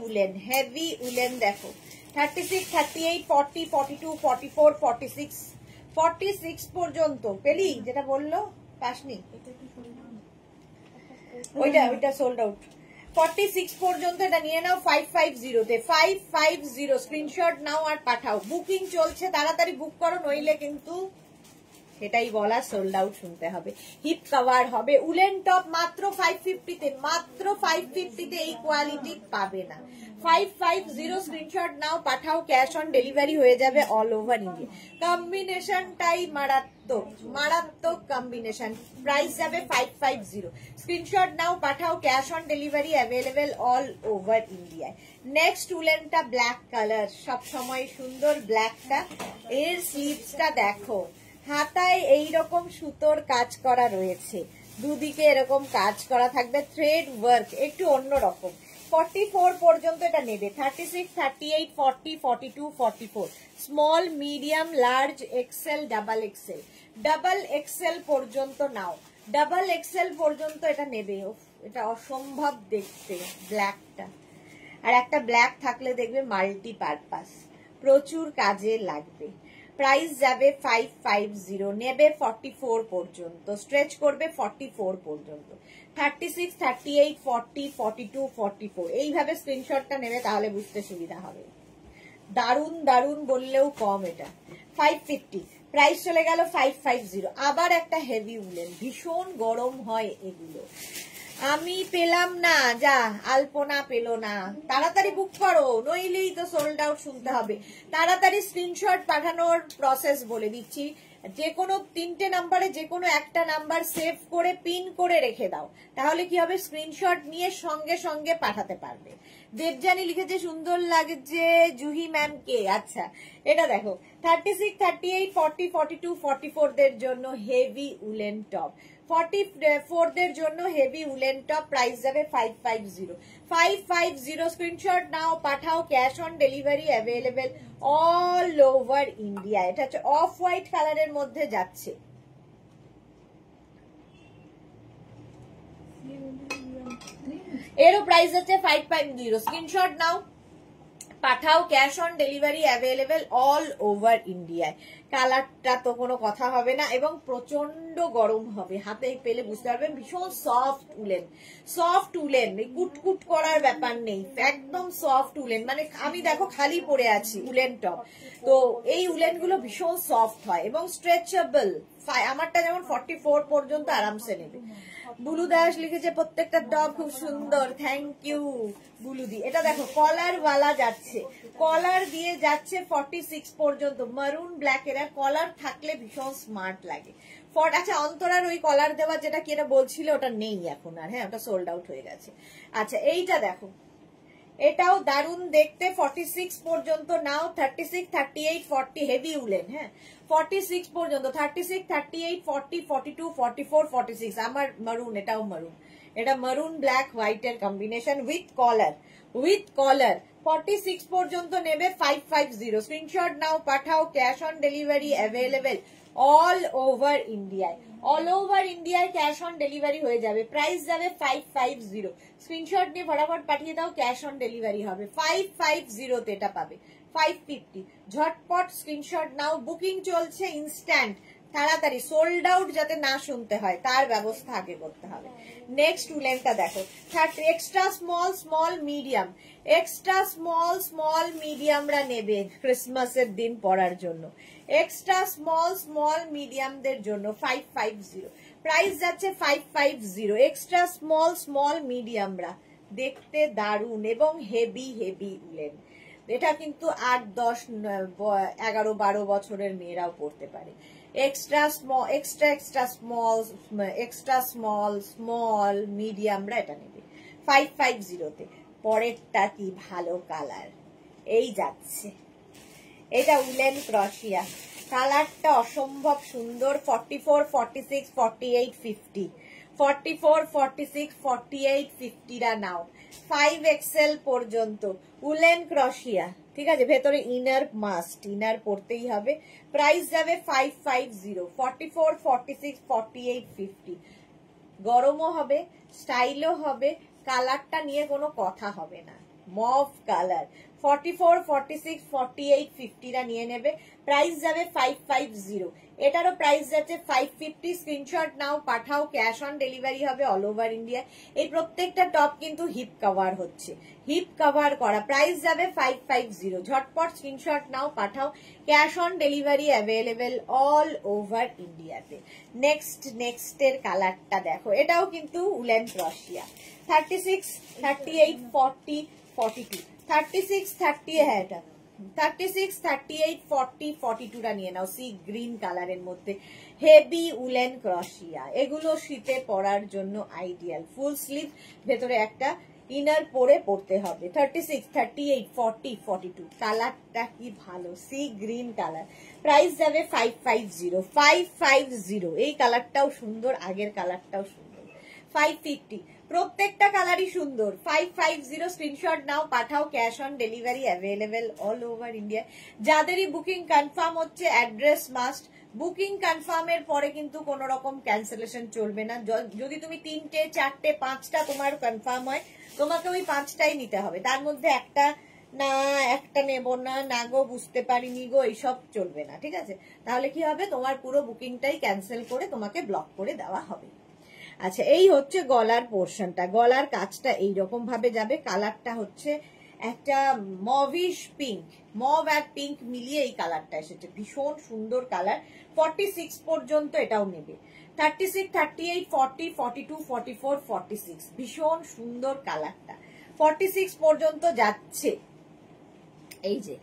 Speaker 1: woollen দেখো 36 38 40 42 44 46 46 পর্যন্ত পেলি যেটা বললো পাসনি ওইটা সোল্ড আউট 46 পর্যন্ত এটা নিয়ে নাও 550 তে 550 স্ক্রিনশট নাও আর পাঠাও বুকিং চলছে তাড়াতাড়ি বুক করো নইলে কিন্তু এটাই বলা, সোল্ড আউট শুনতে হবে। হিপ কভার হবে, উলেন টপ মাত্র 550 তে, মাত্র 550 তে এই কোয়ালিটি পাবে না। 550 স্ক্রিনশট নাও, পাঠাও, ক্যাশ অন ডেলিভারি হয়ে যাবে অল ওভার ইন্ডিয়া। কম্বিনেশনটাই মারাত্মক, মারাত্মক কম্বিনেশন। প্রাইস যাবে 550। স্ক্রিনশট নাও, পাঠাও, cash on delivery available all over ইন্ডিয়ায়। নেক্সট উলেনটা ব্ল্যাক কালার, সব সময় সুন্দর ব্ল্যাকটা। এর স্লিভসটা দেখো, হাতায় এইরকম সুতোর কাজ করা রয়েছে, দুদিকে এরকম কাজ করা থাকবে, থ্রেড ওয়ার্ক, একটু অন্যরকম। 44 পর্যন্ত এটা নেবে, 36, 38, 40, 42, 44, small, medium, large, XL, double XL. Double XL পর্যন্ত নাও, ডাবল এক্সেল পর্যন্ত এটা নেবে। এটা অসম্ভব দেখতে ব্ল্যাকটা, আর একটা ব্ল্যাক থাকলে দেখবে মাল্টি পারপাস, প্রচুর কাজে লাগবে। প্রাইস যাবে 550, নেবে 44 পর্যন্ত, স্ট্রেচ করবে 44 পর্যন্ত। 36, 38, 40, 42, 44 এইভাবে স্ক্রিনশটটা নেবে, তাহলে বুঝতে সুবিধা হবে। দারুন দারুন বললেও কম। এটা 550, প্রাইস চলে গেল 550। আবার একটা হেভি উলেন, ভীষণ গরম হয় এগুলো। আমি পেলাম না, যা আলপনা পেলো না, তাড়াতাড়ি বুক করো, নইলেই তো সোল্ড আউট শুনতে হবে। তাড়াতাড়ি স্ক্রিনশট পাঠানোর প্রসেস বলে দিচ্ছি। যে কোনো 3টে নাম্বারে যে কোনো একটা নাম্বার সেভ করে পিন করে রেখে দাও, তাহলে কি হবে, স্ক্রিনশট নিয়ে সঙ্গে সঙ্গে পাঠাতে পারবে। দেবজানি লিখেছে সুন্দর লাগছে জুহি ম্যাম কে। আচ্ছা, এটা দেখো 36, 38, 40, 42, 44 দের জন্য হেভি উলেন টপ, 44 দের জন্য হেভি উলেন টপ। প্রাইস যাবে 550। 550 স্ক্রিনশট নাও, পাঠাও, cash on delivery available all over India. এটা হচ্ছে অফ হোয়াইট কালারের মধ্যে যাচ্ছে। এরও প্রাইস হচ্ছে 550। স্ক্রিনশট নাও, পাঠাও, cash on delivery available all over ইন্ডিয়ায়। কালারটা তো কোনো কথা হবে না, এবং প্রচন্ড গরম হবে, হাতে পেলে বুঝতে পারবেন। ভীষণ সফট উলেন, সফট উলেন, কুটকুট করার ব্যাপার নেই, একদম সফট উলেন। মানে আমি দেখো খালি পরে আছি উলেন টপ, তো এই উলেন গুলো ভীষণ সফট হয় এবং স্ট্রেচেবল। আমারটা যেমন 44 পর্যন্ত আরামসে নেবে। বুলু দাস লিখেছে প্রত্যেকটা টপ খুব সুন্দর, থ্যাংক ইউ বুলুদি। এটা দেখো কলার ওয়ালা যাচ্ছে, কলার দিয়ে যাচ্ছে 46 পর্যন্ত, মারুন ব্ল্যাক। এরা কলার থাকলে ভীষণ স্মার্ট লাগে। আচ্ছা, অন্তরার ওই কলার দেওয়া যেটা কি এটা বলছিল, ওটা নেই এখন আর, হ্যাঁ ওটা সোল্ড আউট হয়ে গেছে। আচ্ছা, এইটা দেখো, এটাও দারুন দেখতে, 46 পর্যন্ত নাও, 36, 38, 40 হেভি উলেন, হ্যাঁ 46 পর্যন্ত, 36, 38, 40, 42, 44, 46। আমার মারুন, এটাও মারুন, এটা মারুন ব্ল্যাক হোয়াইটের কম্বিনেশন উইথ কলার, উইথ কলার। 46 পর্যন্ত নেবে 550। স্ক্রিনশট নাও, পাঠাও, cash on delivery available all over ইন্ডিয়ায়, অল ওভার ইন্ডিয়ায় ক্যাশ অন ডেলিভারি হয়ে যাবে। প্রাইস যাবে 550। স্ক্রিনশট নিয়ে ফটাফট পাঠিয়ে দাও, ক্যাশ অন ডেলিভারি হবে। 550 তে এটা পাবে, 550। ঝটপট স্ক্রিনশট নাও, বুকিং চলছে ইনস্ট্যান্ট, তাড়াতাড়ি, সোল্ড আউট যাতে না শুনতে হয় তার ব্যবস্থা আগে করতে হবে। নেক্সট উলেনটা দেখো, extra small, small, medium, extra small, small, মিডিয়ামরা নেবে ক্রিসমাসের দিন পরার জন্য। এক্সট্রা স্মল, স্মল, মিডিয়ামদের জন্য 550। প্রাইস যাচ্ছে 550। এক্সট্রা স্মল, স্মল, মিডিয়ামরা দেখতে দারুন এবং হেভি হেভি উলেন। এটা কিন্তু 8, 10, 11, 12 বছরের মেয়েরাও পড়তে পারে। Extra small, extra small, extra small, small, মিডিয়ামরা এটা নেবে 550 তে। পরেরটা কি ভালো কালার, এই যাচ্ছে, এটা উলেন ক্রশিয়া, কালারটা অসম্ভব সুন্দর। 44, 46, 48, 50, 44, 46, 48, 50রা নাও। 5XL পর্যন্ত উলেন ক্রশিয়া, ঠিক আছে, ভেতরে ইনার মাস্ট, ইনার পড়তেই হবে। প্রাইস যাবে 550। 44, 46, 48, 50। গরমও হবে, স্টাইলও হবে, কালারটা নিয়ে কোনো কথা হবে না, মভ কালার। 44, 46, 48, 50রা নিয়ে নেবে। প্রাইস যাবে 550। এটারও প্রাইস যাচ্ছে 550। স্ক্রিনশট নাও, পাঠাও, ক্যাশ অন ডেলিভারি হবে অল ওভার ইন্ডিয়া। এই প্রত্যেকটা টপ কিন্তু হিপ কভার হচ্ছে, হিপ কভার করা। প্রাইস যাবে 550। ঝটপট স্ক্রিনশট নাও, পাঠাও, cash on delivery available all over ইন্ডিয়াতে। নেক্সটের কালারটা দেখো, এটাও কিন্তু উলেন ক্রশিয়া। 36, 38, 40, 42, 36, 30, হ্যাঁ এটা 36, 38, 40, 42টা নিয়ে নাও। সি গ্রিন কালারের মধ্যে হেভি উলেন ক্রশিয়া। এগুলো শীতে পরার জন্য আইডিয়াল। ফুল স্লিভ, ভেতরে একটা ইনার পরে পড়তে হবে। 36, 38, 40, 42 কালারটা কি ভালো, সি গ্রিন কালার। প্রাইস যাবে 550, 550। এই কালারটাও সুন্দর, আগের কালারটাও সুন্দর। 550, প্রত্যেকটা কালারই সুন্দর। 550 স্ক্রিনশট নাও, পাঠাও, cash on delivery available all over India. যাদেরই বুকিং কনফার্ম হচ্ছে, অ্যাড্রেস মাস্ট। বুকিং কনফার্মের পরে কিন্তু কোনো রকম ক্যান্সেলেশন চলবে না। যদি তুমি 3টে, 4টে, 5টা তোমার কনফার্ম হয়, তোমাকে ওই 5টাই নিতে হবে। তার মধ্যে একটা না, একটা নেব না, না গো বুঝতে পারিনি গো, এইসব চলবে না, ঠিক আছে? তাহলে কি হবে, তোমার পুরো বুকিংটাই ক্যান্সেল করে তোমাকে ব্লক করে দেওয়া হবে। আচ্ছা, এই হচ্ছে গলার পোর্শনটা। গলার কাজটা এইরকম ভাবে যাবে। কালারটা হচ্ছে একটা মভিশ পিঙ্ক, মভ আর পিঙ্ক মিলিয়ে এই কালারটা এসেছে। ভীষণ সুন্দর কালার। 46 পর্যন্ত এটাও নেবে। 36, 38, 40, 42, 44, 46 ভীষণ সুন্দর কালারটা। 46 পর্যন্ত যাচ্ছে। এই যে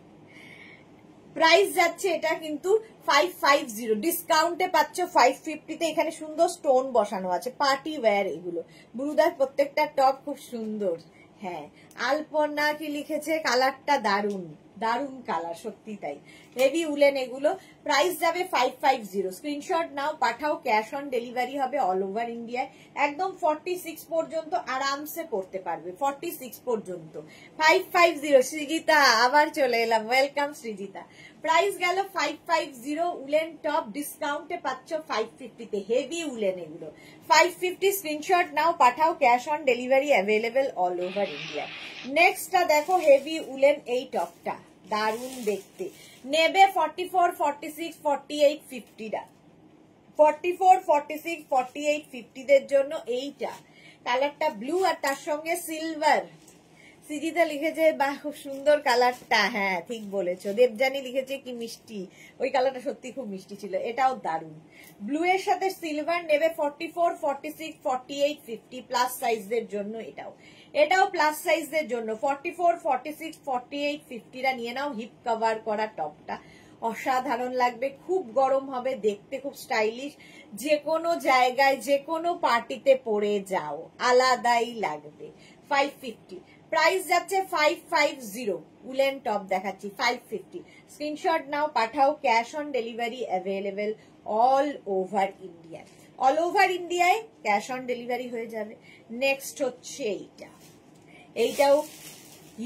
Speaker 1: প্রাইস যাচ্ছে এটা কিন্তু 550। ডিসকাউন্টে পাচ্ছ 550-তে। এখানে সুন্দর স্টোন বসানো আছে, পার্টি ওয়্যার এগুলো। ব্রুদার প্রত্যেকটা টপ খুব সুন্দর। হ্যাঁ, আলপনা কি লিখেছে, কালারটা দারুন, দারুন কালার, সত্যি তাই। হেভি উলেন এগুলো। প্রাইস যাবে 550। স্ক্রিনশট নাও, পাঠাও, ক্যাশ অন ডেলিভারি হবে অল ওভার ইন্ডিয়ায়। একদম 46 পর্যন্ত আরামসে পড়তে পারবে। 46 পর্যন্ত 550। সৃজিতা আবার চলে এলাম, ওয়েলকাম সৃজিতা। প্রাইস গেল 550। উলেন টপ ডিসকাউন্টে পাচ্ছ 550-তে। হেভি উলেন এগুলো। 550 স্ক্রিনশট নাও, পাঠাও, cash on delivery available all over India. নেক্সটটা দেখো, হেভি উলেন এই টপটা দারুন দেখতে। নেবে 44, 46, 48, 50টা। 44, 46, 48, 50দের জন্য এইটা কালারটা ব্লু আর তার সঙ্গে সিলভার। সিজিতা লিখেছে বাহ খুব সুন্দর কালারটা। হ্যাঁ ঠিক বলেছো। দেবজানি লিখেছে কি মিষ্টি, ওই কালারটা সত্যি খুব মিষ্টি ছিল। এটাও দারুন। ব্লু এর সাথে সিলভার। নেবে 44, 46, 48, 50 প্লাস সাইজদের জন্য। এটাও প্লাস সাইজদের জন্য। 44, 46, 48, 50রা নিয়ে নাও। হিপ কভার করা টপটা অসাধারণ লাগবে, খুব গরম হবে, দেখতে খুব স্টাইলিশ। যে কোনো জায়গায়, যে কোনো পার্টিতে পরে যাও, আলাদাই লাগবে। 550। প্রাইস যাচ্ছে 550। উলেন টপ দেখাচ্ছি 550। স্ক্রিনশট নাও, পাঠাও, cash on delivery available all over India. All over ইন্ডিয়ায় ক্যাশ অন ডেলিভারি হয়ে যাবে। নেক্সট হচ্ছে এইটাও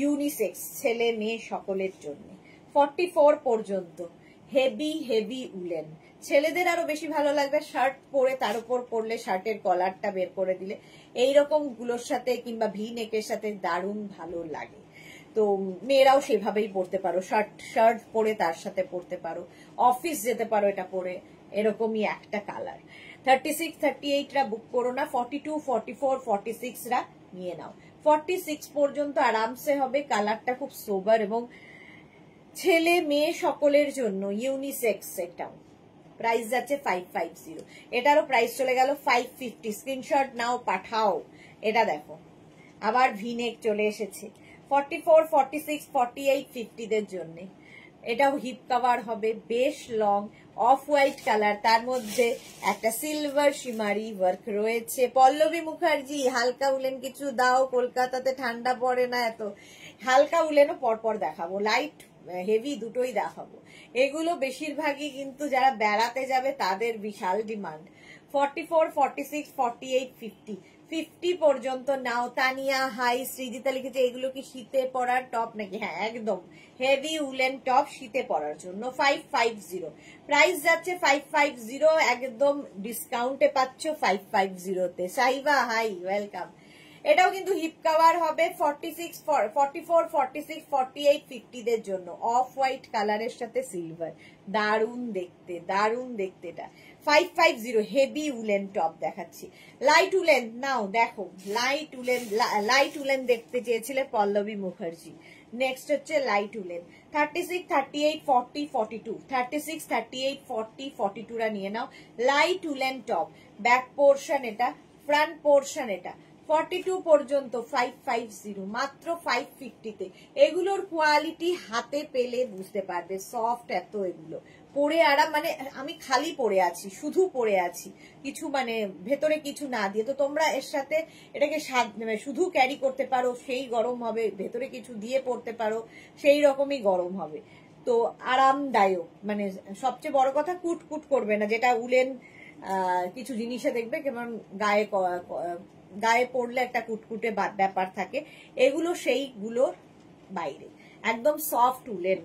Speaker 1: ইউনিসেক্স, ছেলে মেয়ে সকলের জন্য। 44 পর্যন্ত হেভি হেভি উলেন। ছেলেদের আরো বেশি ভালো লাগবে, শার্ট পরে তার উপর পরলে শার্টের কলারটা বের করে দিলে এইরকম গুলোর সাথে কিংবা ভি নেকের সাথে দারুণ ভালো লাগে। তো মেয়েরাও সেভাবেই পরতে পারো, শার্ট পরে তার সাথে পরতে পারো, অফিস যেতে পারো এটা পরে। এরকমই একটা কালার। 36, 38রা বুক করো না, 42, 44, 46রা নিয়ে নাও। 46 পর্যন্ত আরামসে হবে। কালারটা খুব সোবার এবং ছেলে মেয়ে সকলের জন্য ইউনিসেক্স। এটাও প্রাইস যাচ্ছে 550। এটারও প্রাইস চলে গেল 550। স্ক্রিনশট নাও, পাঠাও। এটা দেখো আবার ভিনেক চলে এসেছে। 44, 46, 48, 50দের জন্য। এটাও হিপ কভার হবে, বেশ লং, অফ হোয়াইট কালার, তার মধ্যে একটা সিলভার শিমারি ওয়ার্ক রয়েছে। পল্লবী মুখার্জি হালকা উলেন কিছু দাও, কলকাতাতে ঠান্ডা পড়ে না এত। হালকা উলেনও পরপর দেখাবো, লাইট হেভি দুটোই দেখাবো। এগুলো বেশিরভাগই কিন্তু যারা বেড়াতে যাবে তাদের বিশাল ডিমান্ড। 44, 46, 48, 50 50 পর্যন্ত নাও। তানিয়া হাই। সৃজিতা লিখেছে এগুলো কি শীতে পরার টপ নাকি? হ্যাঁ একদম হেভি উলেন টপ, শীতে পরার জন্য। 550। প্রাইস যাচ্ছে 550। একদম ডিসকাউন্টে পাচ্ছ 550-তে। Saiba high, welcome. এটাও কিন্তু হিপ কভার হবে 46, 44, 46, 48, 50 দের জন্য। অফ হোয়াইট কালারের সাথে সিলভার, দারুন দেখতে, দারুন দেখতে। এটা 550 হেভি উলেন টপ দেখাচ্ছি। লাইট উলেন নাও দেখো, লাইট উলেন দেখতে চেয়েছিলে পল্লবী মুখার্জি। নেক্সট হচ্ছে লাইট উলেন 36, 38, 40, 42, 36, 38, 40, 42 রা নিয়ে নাও। Light woollen top, back portion এটা, ফ্রন্ট পোর্শন এটা। 42 পর্যন্ত 550, মাত্র 550 তে। এগুলোর কোয়ালিটি হাতে পেলে বুঝতে পারবে, সফট এত এগুলো, পরে আরাম। মানে আমি খালি পরে আছি, শুধু পরে আছি, কিছু মানে ভেতরে কিছু না দিয়ে। তো তোমরা এর সাথে এটাকে শুধু ক্যারি করতে পারো, সেই গরম হবে, ভেতরে কিছু দিয়ে পরতে পারো, সেই রকমই গরম হবে। তো আরামদায়ক, মানে সবচেয়ে বড় কথা কুট কুট করবে না, যেটা উলেন কিছু জিনিসে দেখবে কেমন গায়ে পড়লে একটা কুটকুটে ব্যাপার থাকে, এগুলো সেইগুলোর বাইরে, একদম সফট উলেন।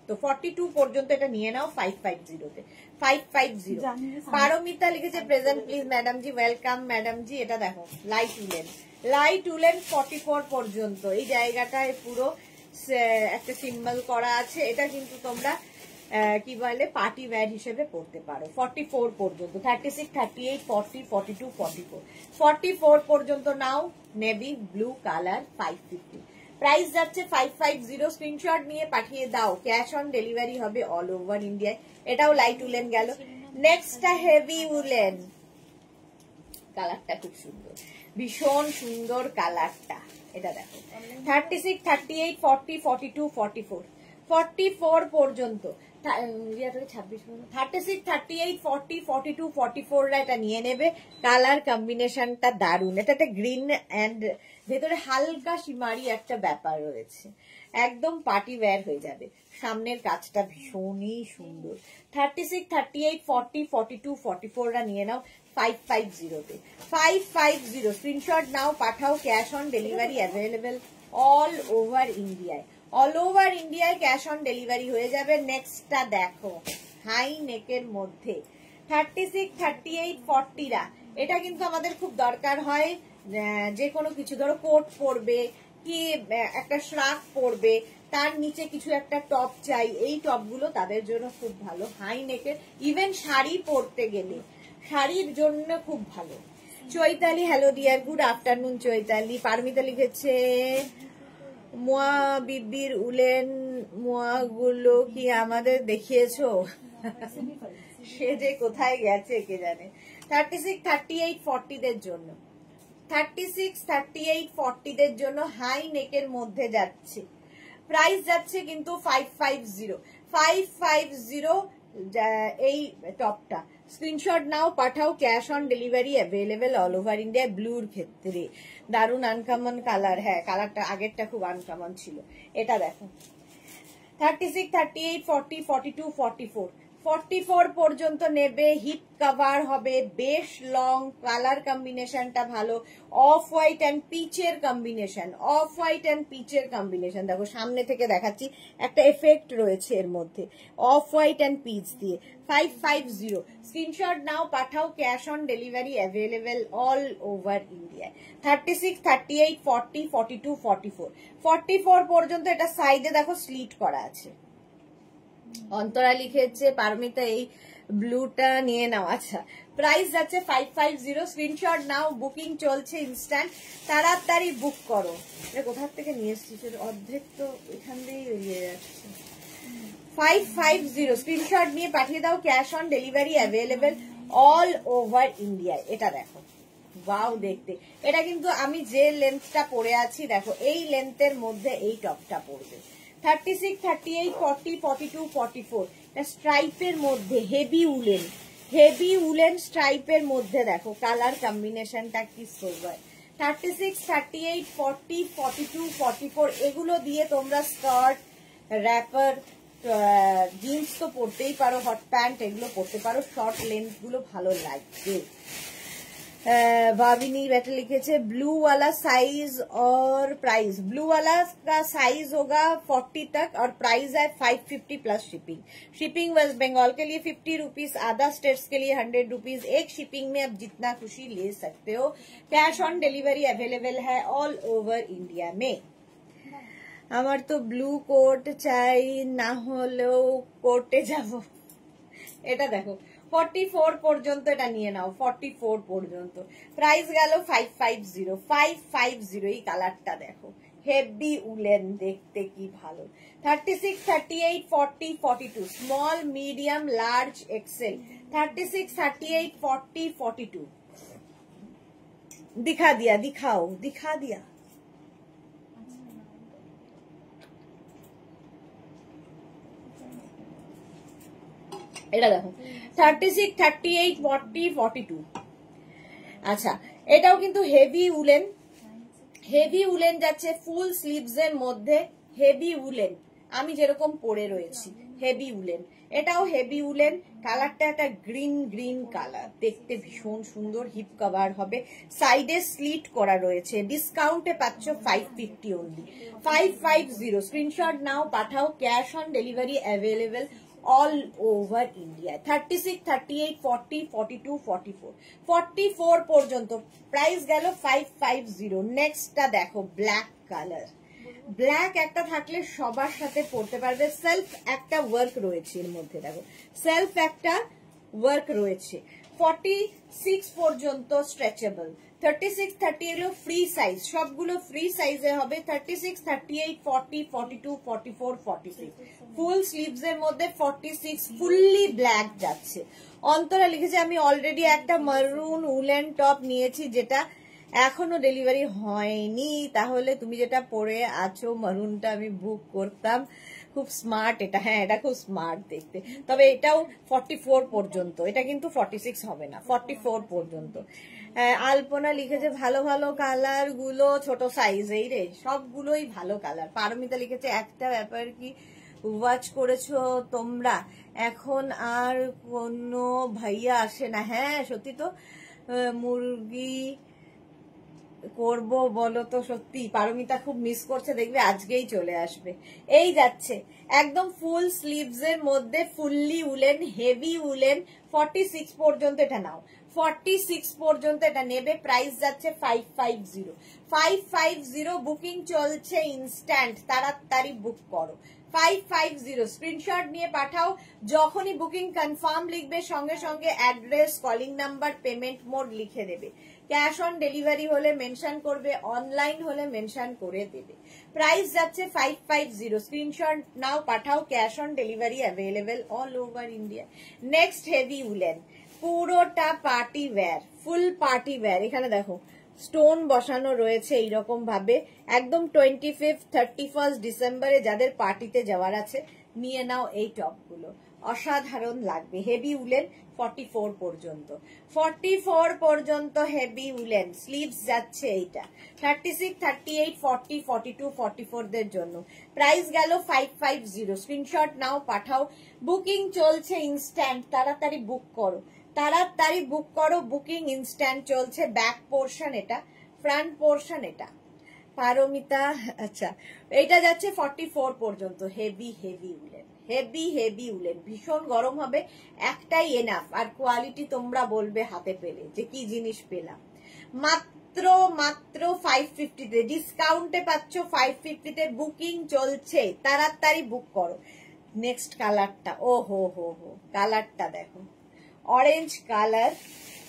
Speaker 1: তো 42 পর্যন্ত এটা নিয়ে নাও 550 তে। 550 পারমিতা লিখেছে present please madam ji, welcome madam ji. এটা দেখো লাইট উলেন, লাইট উলেন 44 পর্যন্ত। এই জায়গাটায় পুরো একটা সিম্বল করা আছে। এটা কিন্তু তোমরা কি বলে পার্টি ওয়্যার হিসেবে পড়তে পারো। 44 পর্যন্ত, 36, 38, 40, 42, 44, 44 পর্যন্ত নাও। নেভি ব্লু কালার 550, প্রাইস যাচ্ছে 550। স্ক্রিনশট নিয়ে পাঠিয়ে দাও, ক্যাশ অন ডেলিভারি হবে অল ওভার ইন্ডিয়ায়। এটাও লাইট উলেন গেল। নেক্সটটা হেভি উলেন, কালারটা খুব সুন্দর, ভীষণ সুন্দর কালারটা। এটা দেখো 36, 38, 40, 42, 44, 44 পর্যন্ত। 36, 38, 40, 42, 44 এটা নিয়ে নেবে। কালার কম্বিনেশনটা দারুন। এটা একটা গ্রিন অ্যান্ড ভেতরে হালকা সিমারি একটা ব্যাপার রয়েছে, একদম পার্টি ওয়্যার হয়ে যাবে। সামনের কাজটা ভীষণই সুন্দর। 36, 38, 40, 42, 44 রা নিয়ে নাও 550 তে। 550 স্ক্রিনশট নাও, পাঠাও, cash on delivery available all over ইন্ডিয়ায়। অল ওভার ইন্ডিয়ায় ক্যাশ অন ডেলিভারি হয়ে যাবে। নেক্সটটা দেখো হাই নেকের মধ্যে 36, 38, 40 রা। এটা কিন্তু আমাদের খুব দরকার হয়, যে কোনো কিছু, ধরো কোট পরবে কি একটা শ্রাক পরবে, তার নিচে কিছু একটা টপ চাই, এই টপগুলো তাদের জন্য খুব ভালো। হাই নেকের, ইভেন শাড়ি পরতে গেলে শাড়ির জন্য খুব ভালো। Chaitali hello dear, good afternoon Chaitali. Paramita লিখেছে মোয়া বিবির উলেন মোয়াগুলো কি আমাদের দেখিয়েছো? সে যে কোথায় গেছে কে জানে। 36, 38, 40 দের জন্য, 36, 38, 40 দের জন্য হাই নেকের মধ্যে যাচ্ছে। প্রাইস যাচ্ছে কিন্তু 550, 550 এই টপটা। স্ক্রিনশট নাও, পাঠাও, cash on delivery available all over India. ব্লুর ক্ষেত্রে দারুন আনকমন কালার। হ্যাঁ, কালারটা আগেরটা খুব আনকমন ছিল। এটা দেখো 36, 38, 40, 42, 44, 44 পর্যন্ত নেবে। হিপ কভার হবে, বেশ লং, কালার কম্বিনেশনটা ভালো। অফ হোয়াইট অ্যান্ড পিচের কম্বিনেশন, অফ হোয়াইট অ্যান্ড পিচের কম্বিনেশন। দেখো সামনে থেকে দেখাচ্ছি, একটা এফেক্ট রয়েছে এর মধ্যে, অফ হোয়াইট অ্যান্ড পিচ দিয়ে। 550 স্ক্রিনশট নাও, পাঠাও, cash on delivery available all over ইন্ডিয়ায়। 36, 38, 40, 42, 44, 44 পর্যন্ত। এটা সাইডে দেখো স্লিট করা আছে। অন্তরা লিখেছে পারমিতা এই ব্লুটা নিয়ে নাও। আচ্ছা, প্রাইস যাচ্ছে 550। স্ক্রিনশট নাও, বুকিং চলছে ইনস্ট্যান্ট, তাড়াতাড়ি বুক করো। এটা কোথার থেকে নিয়ে এসেছি, অর্ধেক তো এখান দিয়েই বেরিয়ে যাচ্ছে। 550 স্ক্রিনশট নিয়ে পাঠিয়ে দাও, cash on delivery available all over ইন্ডিয়ায়। এটা দেখো, ওয়াও দেখতে। এটা কিন্তু আমি যে লেন্থটা পরে আছি দেখো, এই লেন্থের মধ্যে এই টপটা পরবে। 36, 38, 40, 42, 44 স্ট্রাইপের মধ্যে হেভি উলেন, হেভি উলেন স্ট্রাইপের মধ্যে দেখো কালার কম্বিনেশনটা কি সুন্দর। 36, 38, 40, 42, 44 এগুলো দিয়ে তোমরা স্কার্ট, র্যাপার, জিন্স তো পরতেই পারো, হট প্যান্ট এগুলো পরতে পারো। শর্ট লেন্থ গুলো ভালো লাগবে। भाविनी बेटा लिखे थे ब्लू वाला साइज और प्राइस। ब्लू वाला का साइज होगा 40 तक और प्राइस है 550 plus shipping. Shipping West Bengal के लिए 50 रुपीज, अदर स्टेट्स के लिए 100 रुपीज। एक शिपिंग में आप जितना खुशी ले सकते हो। कैश ऑन डिलीवरी अवेलेबल है ऑल ओवर इंडिया में। আমার তো ব্লু কোট চাই, না হলেও কোর্টে যাব। এটা দেখো 44 পর্যন্ত এটা নিয়ে নাও, 44 পর্যন্ত। প্রাইস গেল 550। 550 এই কালারটা দেখো, হেভি উলেন, দেখতে কি ভালো। 36, 38, 40, 42 স্মল, মিডিয়াম, লার্জ, এক্সেল। 36, 38, 40, 42 दिखा दिया, दिखाओ, दिखा दिया। এটা দেখো 36, 38, 40, 42। আচ্ছা, এটাও কিন্তু হেভি উলেন। হেভি উলেন যাচ্ছে ফুল স্লিভস এর মধ্যে। হেভি উলেন আমি যেরকম পরে রয়েছি, হেভি উলেন। এটাও হেভি উলেন। কালারটা একটা গ্রিন গ্রিন কালার, দেখতে ভীষণ সুন্দর। হিপ কভার হবে, সাইডে স্লিট করা রয়েছে। ডিসকাউন্টে পাচ্ছ 550 অনলি। 550 স্ক্রিনশট নাও, পাঠাও। Cash on delivery available all over India। 36, 38, 40, 42, 44 44 পর্যন্ত প্রাইস গেল 550। নেক্সটটা দেখো ব্ল্যাক কালার। ব্ল্যাক একটা থাকলে সবার সাথে পড়তে পারবে। সেলফ একটা ওয়ার্ক রয়েছে এর মধ্যে, দেখো সেলফ একটা ওয়ার্ক রয়েছে। 46 পর্যন্ত স্ট্রেচেবল। 36, 30 এগুলো ফ্রি সাইজ, সবগুলো ফ্রি সাইজে হবে। 36, 38, 40, 42, 44, 46 ফুল স্লিভস এর মধ্যে। 46 ফুললি ব্ল্যাক যাচ্ছে। অন্তরা লিখেছে আমি অলরেডি একটা মারুন উলেন টপ নিয়েছি, যেটা এখনো ডেলিভারি হয়নি। তাহলে তুমি যেটা পরে আছো মারুনটা আমি বুক করতাম। খুব স্মার্ট এটা, হ্যাঁ এটা খুব স্মার্ট দেখতে। তবে এটাও 44 পর্যন্ত, এটা কিন্তু 46 হবে না, 44 পর্যন্ত। আলপনা লিখেছে ভালো ভালো কালার গুলো ছোট সাইজ, এই রে সবগুলোই ভালো কালার। পারমিতা লিখেছে একটা ব্যাপার কি ওয়াচ করেছো তোমরা, এখন আর কোনো ভাইয়া আসে না। হ্যাঁ সত্যি তো, মুরগি করবো বলো তো। সত্যি পারমিতা খুব মিস করছে, দেখবে আজকেই চলে আসবে। এই যাচ্ছে একদম ফুল স্লিভস এর মধ্যে, ফুললি উলেন, হেভি উলেন। 46 পর্যন্ত এটা নাও, 46 পর্যন্ত এটা নেবে। প্রাইস যাচ্ছে 550। 550 বুকিং চলছে ইনস্ট্যান্ট, তাড়াতাড়ি বুক করো। 550 স্ক্রিনশট নিয়ে পাঠাও। যখনই বুকিং কনফার্ম লিখবে সঙ্গে সঙ্গে address, calling number, payment mode লিখে দেবে। ক্যাশ অন ডেলিভারি হলে মেনশন করবে, অনলাইন হলে মেনশন করে দেবে। প্রাইস যাচ্ছে 550। স্ক্রিনশট নাও, পাঠাও। Cash on delivery available all over India. Next heavy woollen, পুরোটা পার্টি ওয়্যার, ফুল পার্টি ওয়্যার। এখানে দেখো স্টোন বসানো রয়েছে এইরকম ভাবে। একদম 25, 31 ডিসেম্বরে যাদের পার্টিতে যাওয়ার আছে নিয়ে নাও এই টপগুলো, অসাধারণ লাগবে। হেভি উলেন 44 পর্যন্ত। 44 পর্যন্ত হেভি উলেন স্লিভস যাচ্ছে এইটা। 36, 38, 40, 42, 44 দের জন্য প্রাইস গেল 550। স্ক্রিনশট নাও, পাঠাও। বুকিং চলছে ইনস্ট্যান্ট, তাড়াতাড়ি বুক করো, তাড়াতাড়ি বুক করো। বুকিং ইনস্ট্যান্ট চলছে। ব্যাক পোর্শন এটা, ফ্রন্ট পোর্শন এটা। পারমিতা আচ্ছা, এটা যাচ্ছে 44 পর্যন্ত। Heavy heavy woollen, heavy heavy woollen, ভীষণ গরম হবে। একটাই এনাফ, আর কোয়ালিটি তোমরা বলবে হাতে পেলে যে কি জিনিস পেলাম। মাত্র মাত্র 550 তে, ডিসকাউন্টে পাচ্ছ 550 তে। বুকিং চলছে, তাড়াতাড়ি বুক করো। নেক্সট কালারটা, ও হো হো হো, কালারটা দেখো, অরেঞ্জ কালার।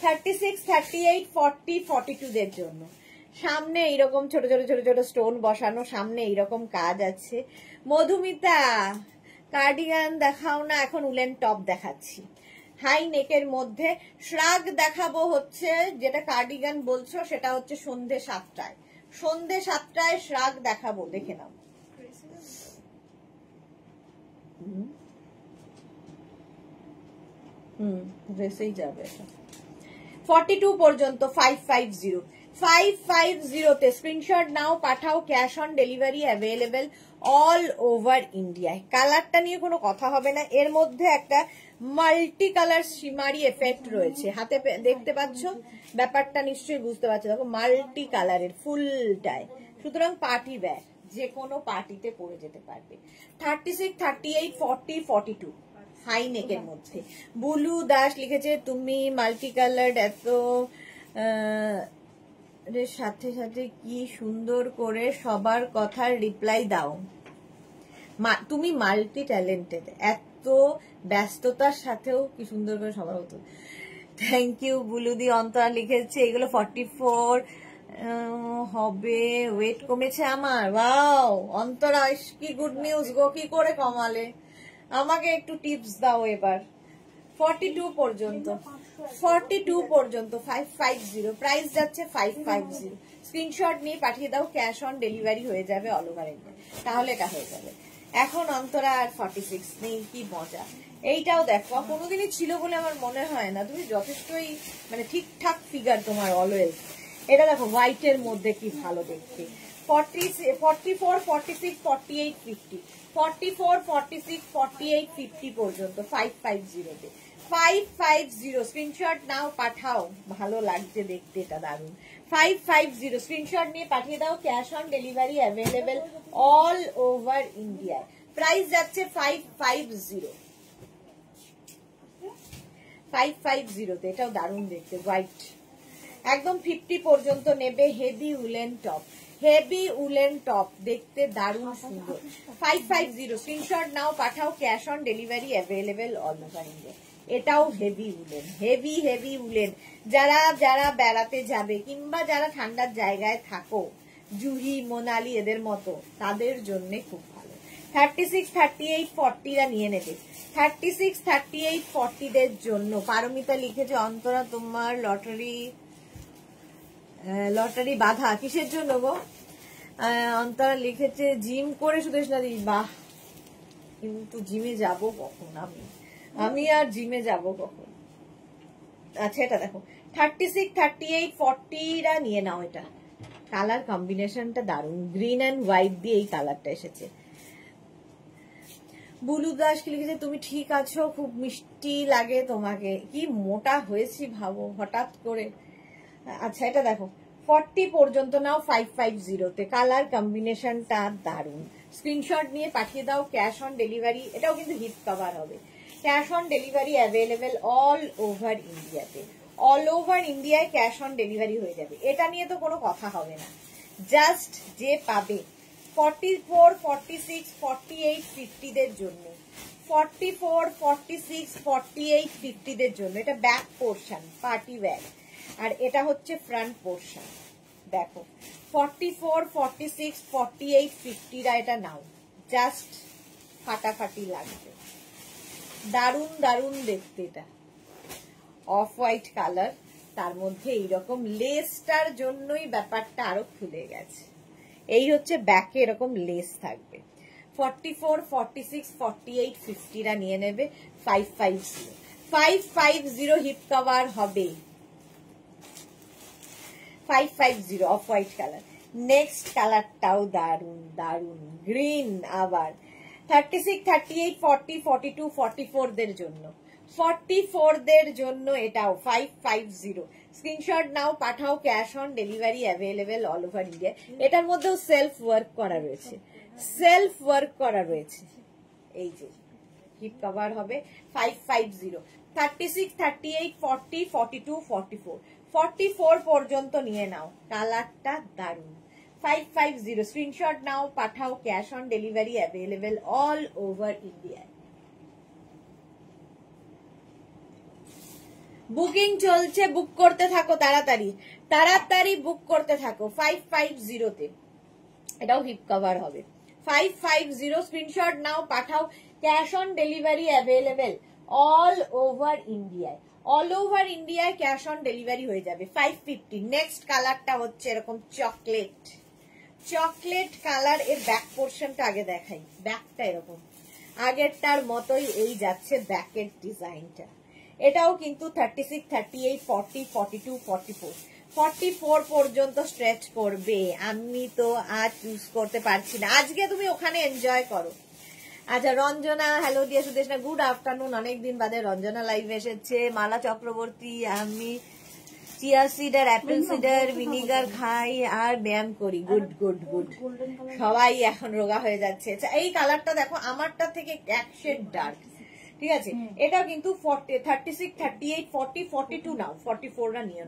Speaker 1: 36, 38, 40, 42 দের জন্য। সামনে এইরকম ছোট ছোট ছোট ছোট স্টোন বসানো, সামনে এইরকম কাজ আছে। মধুমিতা কার্ডিগান দেখাও না, এখন উলেন টপ দেখাচ্ছি। হাই নেকের মধ্যে শ্রাগ দেখাবো হচ্ছে, যেটা কার্ডিগান বলছো সেটা হচ্ছে সন্ধে 7টায়। সন্ধে 7টায় শ্রাগ দেখাবো, দেখে নাও। ড্রেসেই যাবে। 42 পর্যন্ত 550। 550 তে স্ক্রিনশট নাও, পাঠাও। Cash on delivery available all over ইন্ডিয়ায়। কালারটা নিয়ে কোনো কথা হবে না, এর মধ্যে একটা মাল্টি কালার শিমারি এফেক্ট রয়েছে, হাতে দেখতে পাচ্ছ, ব্যাপারটা নিশ্চয়ই বুঝতে পারছো, দেখো মাল্টি কালারের ফুলটায়, সুতরাং পার্টি ব্যাগ, যে কোনো পার্টিতে পরে যেতে পারবে। 36, 38, 40, 42 হাই নেকের মধ্যে। বুলু দাস লিখেছে তুমি মাল্টি কালার এত সাথে সাথে কি সুন্দর করে সবার কথার রিপ্লাই দাও, তুমি মাল্টি ট্যালেন্টেড, এত ব্যস্ততার সাথেও কি সুন্দর করে সবার হতো। Thank you বুলুদি। অন্তরা লিখেছে এগুলো 44 হবে, ওয়েট কমেছে আমার। ওয়াও অন্তরা, কি গুড নিউজ গো, কি করে কমালে, আমাকে একটু টিপস দাও এবার। 42 পর্যন্ত, 42 পর্যন্ত 550, প্রাইস যাচ্ছে 550। স্ক্রিনশট নিয়ে পাঠিয়ে দাও, ক্যাশ অন ডেলিভারি হয়ে যাবে অল ওভার ইন্ডিয়া, তাহলে এটা হয়ে যাবে। এখন অন্তরা আর 46 নেই, কি মজা। এইটাও দেখো, কোনোদিনই ছিল বলে আমার মনে হয় না, তুমি যথেষ্টই মানে ঠিকঠাক ফিগার তোমার অলওয়েজ। এটা দেখো হোয়াইটের মধ্যে কি ভালো দেখতে। 44, 46, 48, 50, 44, 46, 48, 50 পর্যন্ত 550 তে। 550 স্ক্রিনশট নাও, পাঠাও, ভালো লাগছে দেখতে, এটা দারুন। 550 স্ক্রিনশট নিয়ে পাঠিয়ে দাও, cash on delivery available all over ইন্ডিয়ায়। প্রাইস যাচ্ছে 550, 550 তে। এটাও দারুন দেখতে, হোয়াইট একদম। 50 পর্যন্ত নেবে, heavy woollen top, heavy woollen top, দেখতে দারুণ সুন্দর। 550 স্ক্রিনশট নাও, পাঠাও, cash on delivery available all over India. এটাও heavy woollen, heavy heavy woollen. যারা যারা বেড়াতে যাবে কিংবা যারা ঠান্ডার জায়গায় থাকো, জুহি মোনালি এদের মতো, তাদের জন্য খুব ভালো। 36, 38, 40 রা নিয়ে নেবে। 36, 38, 40 দের জন্য। পারমিতা লিখেছে অন্তরা তোমার লটারি বাধা কিসের জন্য গো? অন্তরা লিখেছে জিম করে সুদেশনা দি, বাহ, কিন্তু জিমে যাব কখন আমি আর জিমে যাব কখন? আচ্ছা এটা দেখো 36, 38, 40 রা নিয়ে নাও। এটা কালার কম্বিনেশনটা দারুন, গ্রিন অ্যান্ড হোয়াইট দিয়ে এই কালারটা এসেছে। বুলু দাস কি লিখেছে তুমি ঠিক আছো, খুব মিষ্টি লাগে তোমাকে, কি মোটা হয়েছি ভাবো হঠাৎ করে। আচ্ছা এটা দেখো 40 পর্যন্ত নাও, 550 তে। কালার কম্বিনেশনটা দারুন, স্ক্রিনশট নিয়ে পাঠিয়ে দাও, ক্যাশ অন ডেলিভারি। এটাও কিন্তু হিপ কভার হবে, cash on delivery available all over ইন্ডিয়াতে। অল ওভার ইন্ডিয়ায় ক্যাশ অন ডেলিভারি হয়ে যাবে, এটা নিয়ে তো কোনো কথা হবে না। জাস্ট যে পাবে 44, 46, 48, 50 দের জন্য। 44, 46, 48, 50 দের জন্য। এটা ব্যাক পোর্শন, পার্টি ব্যাগ, আর এটা হচ্ছে ফ্রন্ট পোর্শন। দেখো 44, 46, 48, 50 রা এটা নাও, জাস্ট ফাটাফাটি লাগবে, দারুন দারুন দেখতে। এটা অফ হোয়াইট কালার, তার মধ্যে এইরকম লেসটার জন্যই ব্যাপারটা আরো খুলে গেছে। এই হচ্ছে ব্যাকে এরকম লেস থাকবে। 44, 46, 48, 50 রা নিয়ে নেবে। 550, 550 হিপ কভার হবে। 550 অফ হোয়াইট কালার। নেক্সট কালারটাও দারুন দারুন, গ্রিন আবার। 36, 38, 40, 42, 44 দের জন্য। 44 দের জন্য এটাও 550। স্ক্রিনশট নাও, পাঠাও, cash on delivery available all over India. এটার মধ্যেও সেলফ ওয়ার্ক করা রয়েছে, সেলফ ওয়ার্ক করা রয়েছে। এই যে হিপ কভার হবে 550। 36, 38, 40, 42, 44, 44 পর্যন্ত নিয়ে নাও, কালারটা দারুন। 550 স্ক্রিনশট নাও, পাঠাও, cash on delivery available all over India. Booking চলছে, বুক করতে থাকো, তাড়াতাড়ি তাড়াতাড়ি বুক করতে থাকো। 550 তে এটাও হিপ কভার হবে। 550 স্ক্রিনশট নাও, পাঠাও, cash on delivery available all over ইন্ডিয়ায়। অল ওভার ইন্ডিয়ায় ক্যাশ অন ডেলিভারি হয়ে যাবে। 550। নেক্সট কালারটা হচ্ছে এরকম চকলেট, চকলেট কালার। এর ব্যাক পোর্শনটা আগে দেখাই, ব্যাকটা এরকম আগেরটার মতোই এই যাচ্ছে ব্যাকের ডিজাইনটা। এটাও কিন্তু 36, 38, 40, 42, 44, 44 পর্যন্ত স্ট্রেচ করবে। আমি তো আজ চুজ করতে পারছি না, আজকে তুমি ওখানে এনজয় করো। আচ্ছা, রঞ্জনা হ্যালো দিয়ে সুদেশ না, গুড আফটারনুন, অনেকদিন বাদে রঞ্জনা লাইভ এসেছে। মালা চক্রবর্তী, আমি চিয়া সিড আর অ্যাপেল সিডার ভিনিগার খাই আর ব্যায়াম করি। Good good good. সবাই এখন রোগা হয়ে যাচ্ছে। এই কালারটা দেখো, আমারটা থেকে এক শেড ডার্ক, ঠিক আছে? এটাও কিন্তু 36, 38, 40, 42 নাও, 44 না নিও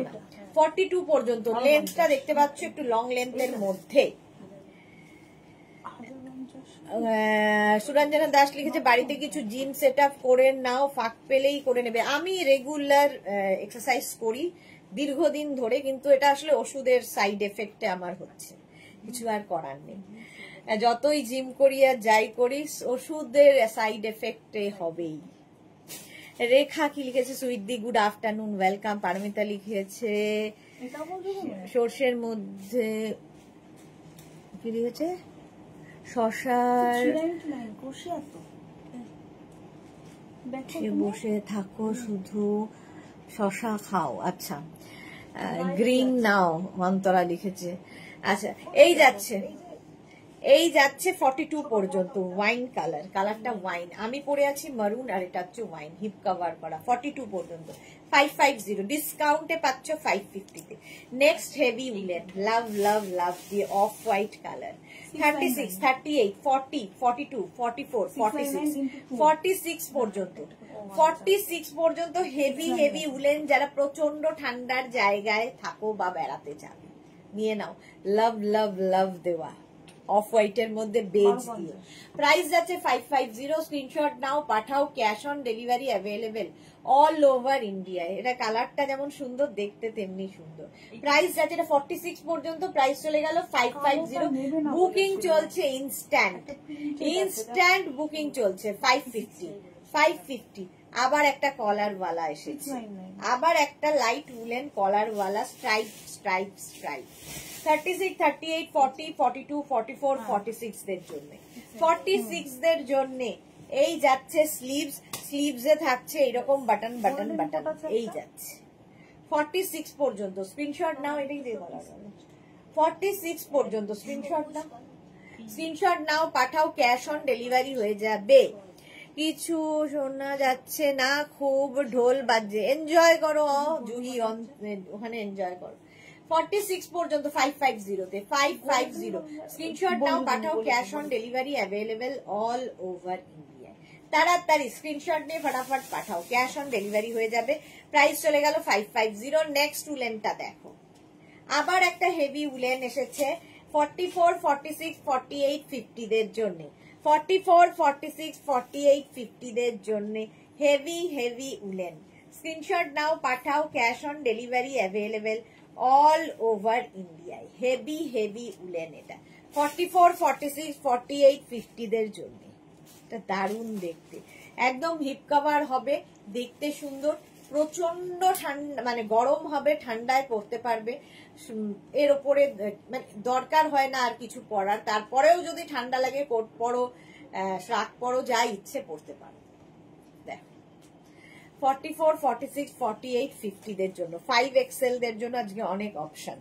Speaker 1: না, 42 পর্যন্ত। লেন্থটা দেখতে পাচ্ছ একটু লং লেন্থের মধ্যে। সুরঞ্জনা দাস লিখেছে বাড়িতে কিছু জিম সেট আপ করে নাও, ফাঁক পেলেই করে নেবে। আমি রেগুলার এক্সারসাইজ করি দীর্ঘদিন ধরে, কিন্তু এটা আসলে ওষুধের সাইড এফেক্টে আমার হচ্ছে, কিছু আর করার নেই। যতই জিম করি আর যাই করি, ওষুধের সাইড এফেক্টে হবেই। রেখা কি লিখেছে, সুইটদি গুড আফটারনুন, ওয়েলকাম। পারমিতা লিখেছে সর্ষের মধ্যে কি লিখেছে, শশার বসে থাকো শুধু শশা খাও। আচ্ছা, গ্রিন নাও, অন্তরা লিখেছে। আচ্ছা, এই যাচ্ছে 42 পর্যন্ত। ওয়াইন কালারটা ওয়াইন, আমি পরে আছি মারুন আর এটা হচ্ছে ওয়াইন, হিপ কভার করা। 42 পর্যন্ত 550, ডিসকাউন্টে পাচ্ছ 550 তে। নেক্সট হেভি উলেন, লাভ লাভ লাভ দিয়ে অফ হোয়াইট কালার। 36, 38, 40, 42, 44, 46, 46 পর্যন্ত। 46 পর্যন্ত হেভি উলেন। যারা প্রচন্ড ঠান্ডার জায়গায় থাকো বা বেড়াতে যাবে, নিয়ে নাও। লাভ লাভ লাভ দেওয়া অফ হোয়াইটের মধ্যে বেজ দিয়ে। প্রাইস যাচ্ছে 550। স্ক্রিনশট নাও, পাঠাও, cash on delivery available all over India. এটা কালারটা যেমন সুন্দর, দেখতে তেমনি সুন্দর। প্রাইস যাচ্ছে, এটা 46 পর্যন্ত, প্রাইস চলে গেল 550। বুকিং চলছে ইনস্ট্যান্ট বুকিং চলছে। 550। আবার একটা কলারওয়ালা এসেছে, আবার একটা লাইট উলেন কলারওয়ালা, স্ট্রাইপ 36, 38, 40, 42, 44, 46 দের জন্য। 46 দের জন্য এই যাচ্ছে স্লিভসে থাকছে এরকম বাটন, এই যাচ্ছে 46 পর্যন্ত। স্ক্রিনশট নাও, এটাই দিয়ে বলা যাবে 46 পর্যন্ত। স্ক্রিনশট নাও, পাঠাও, ক্যাশ অন ডেলিভারি হয়ে যাবে। কিছু শোনা যাচ্ছে না, খুব ঢোল বাজছে, এনজয় করো জুহি, ওখানে এনজয় করো। 46 পর্যন্ত 550 তে, 550। স্ক্রিনশট নাও, পাঠাও, cash on delivery available all over India. তাড়াতাড়ি স্ক্রিনশট নিয়ে ফটাফট পাঠাও, ক্যাশ অন ডেলিভারি হয়ে যাবে। প্রাইস চলে গেল 550। নেক্সট উলেনটা দেখো, আবার একটা হেভি উলেন এসেছে 44, 46, 48, 50 দের জন্য। 44, 46, 48, 50 দের জন্য হেভি উলেন। স্ক্রিনশট নাও, পাঠাও, cash on delivery available all over ইন্ডিয়ায়। হেভি উলেন এটা 44, 46, 48, 50 দের জন্য। এটা দারুণ দেখতে, একদম হিপ কভার হবে, দেখতে সুন্দর। প্রচন্ড ঠান্ডা, মানে গরম হবে, ঠান্ডায় পরতে পারবে। এর ওপরে মানে দরকার হয় না আর কিছু পরার, তারপরেও যদি ঠান্ডা লাগে কোট পরো, শ্রাক পরো, যা ইচ্ছে পরতে পারো। দেখো 44, 46, 48, 50 দের জন্য, 5XL দের জন্য আজকে অনেক অপশন।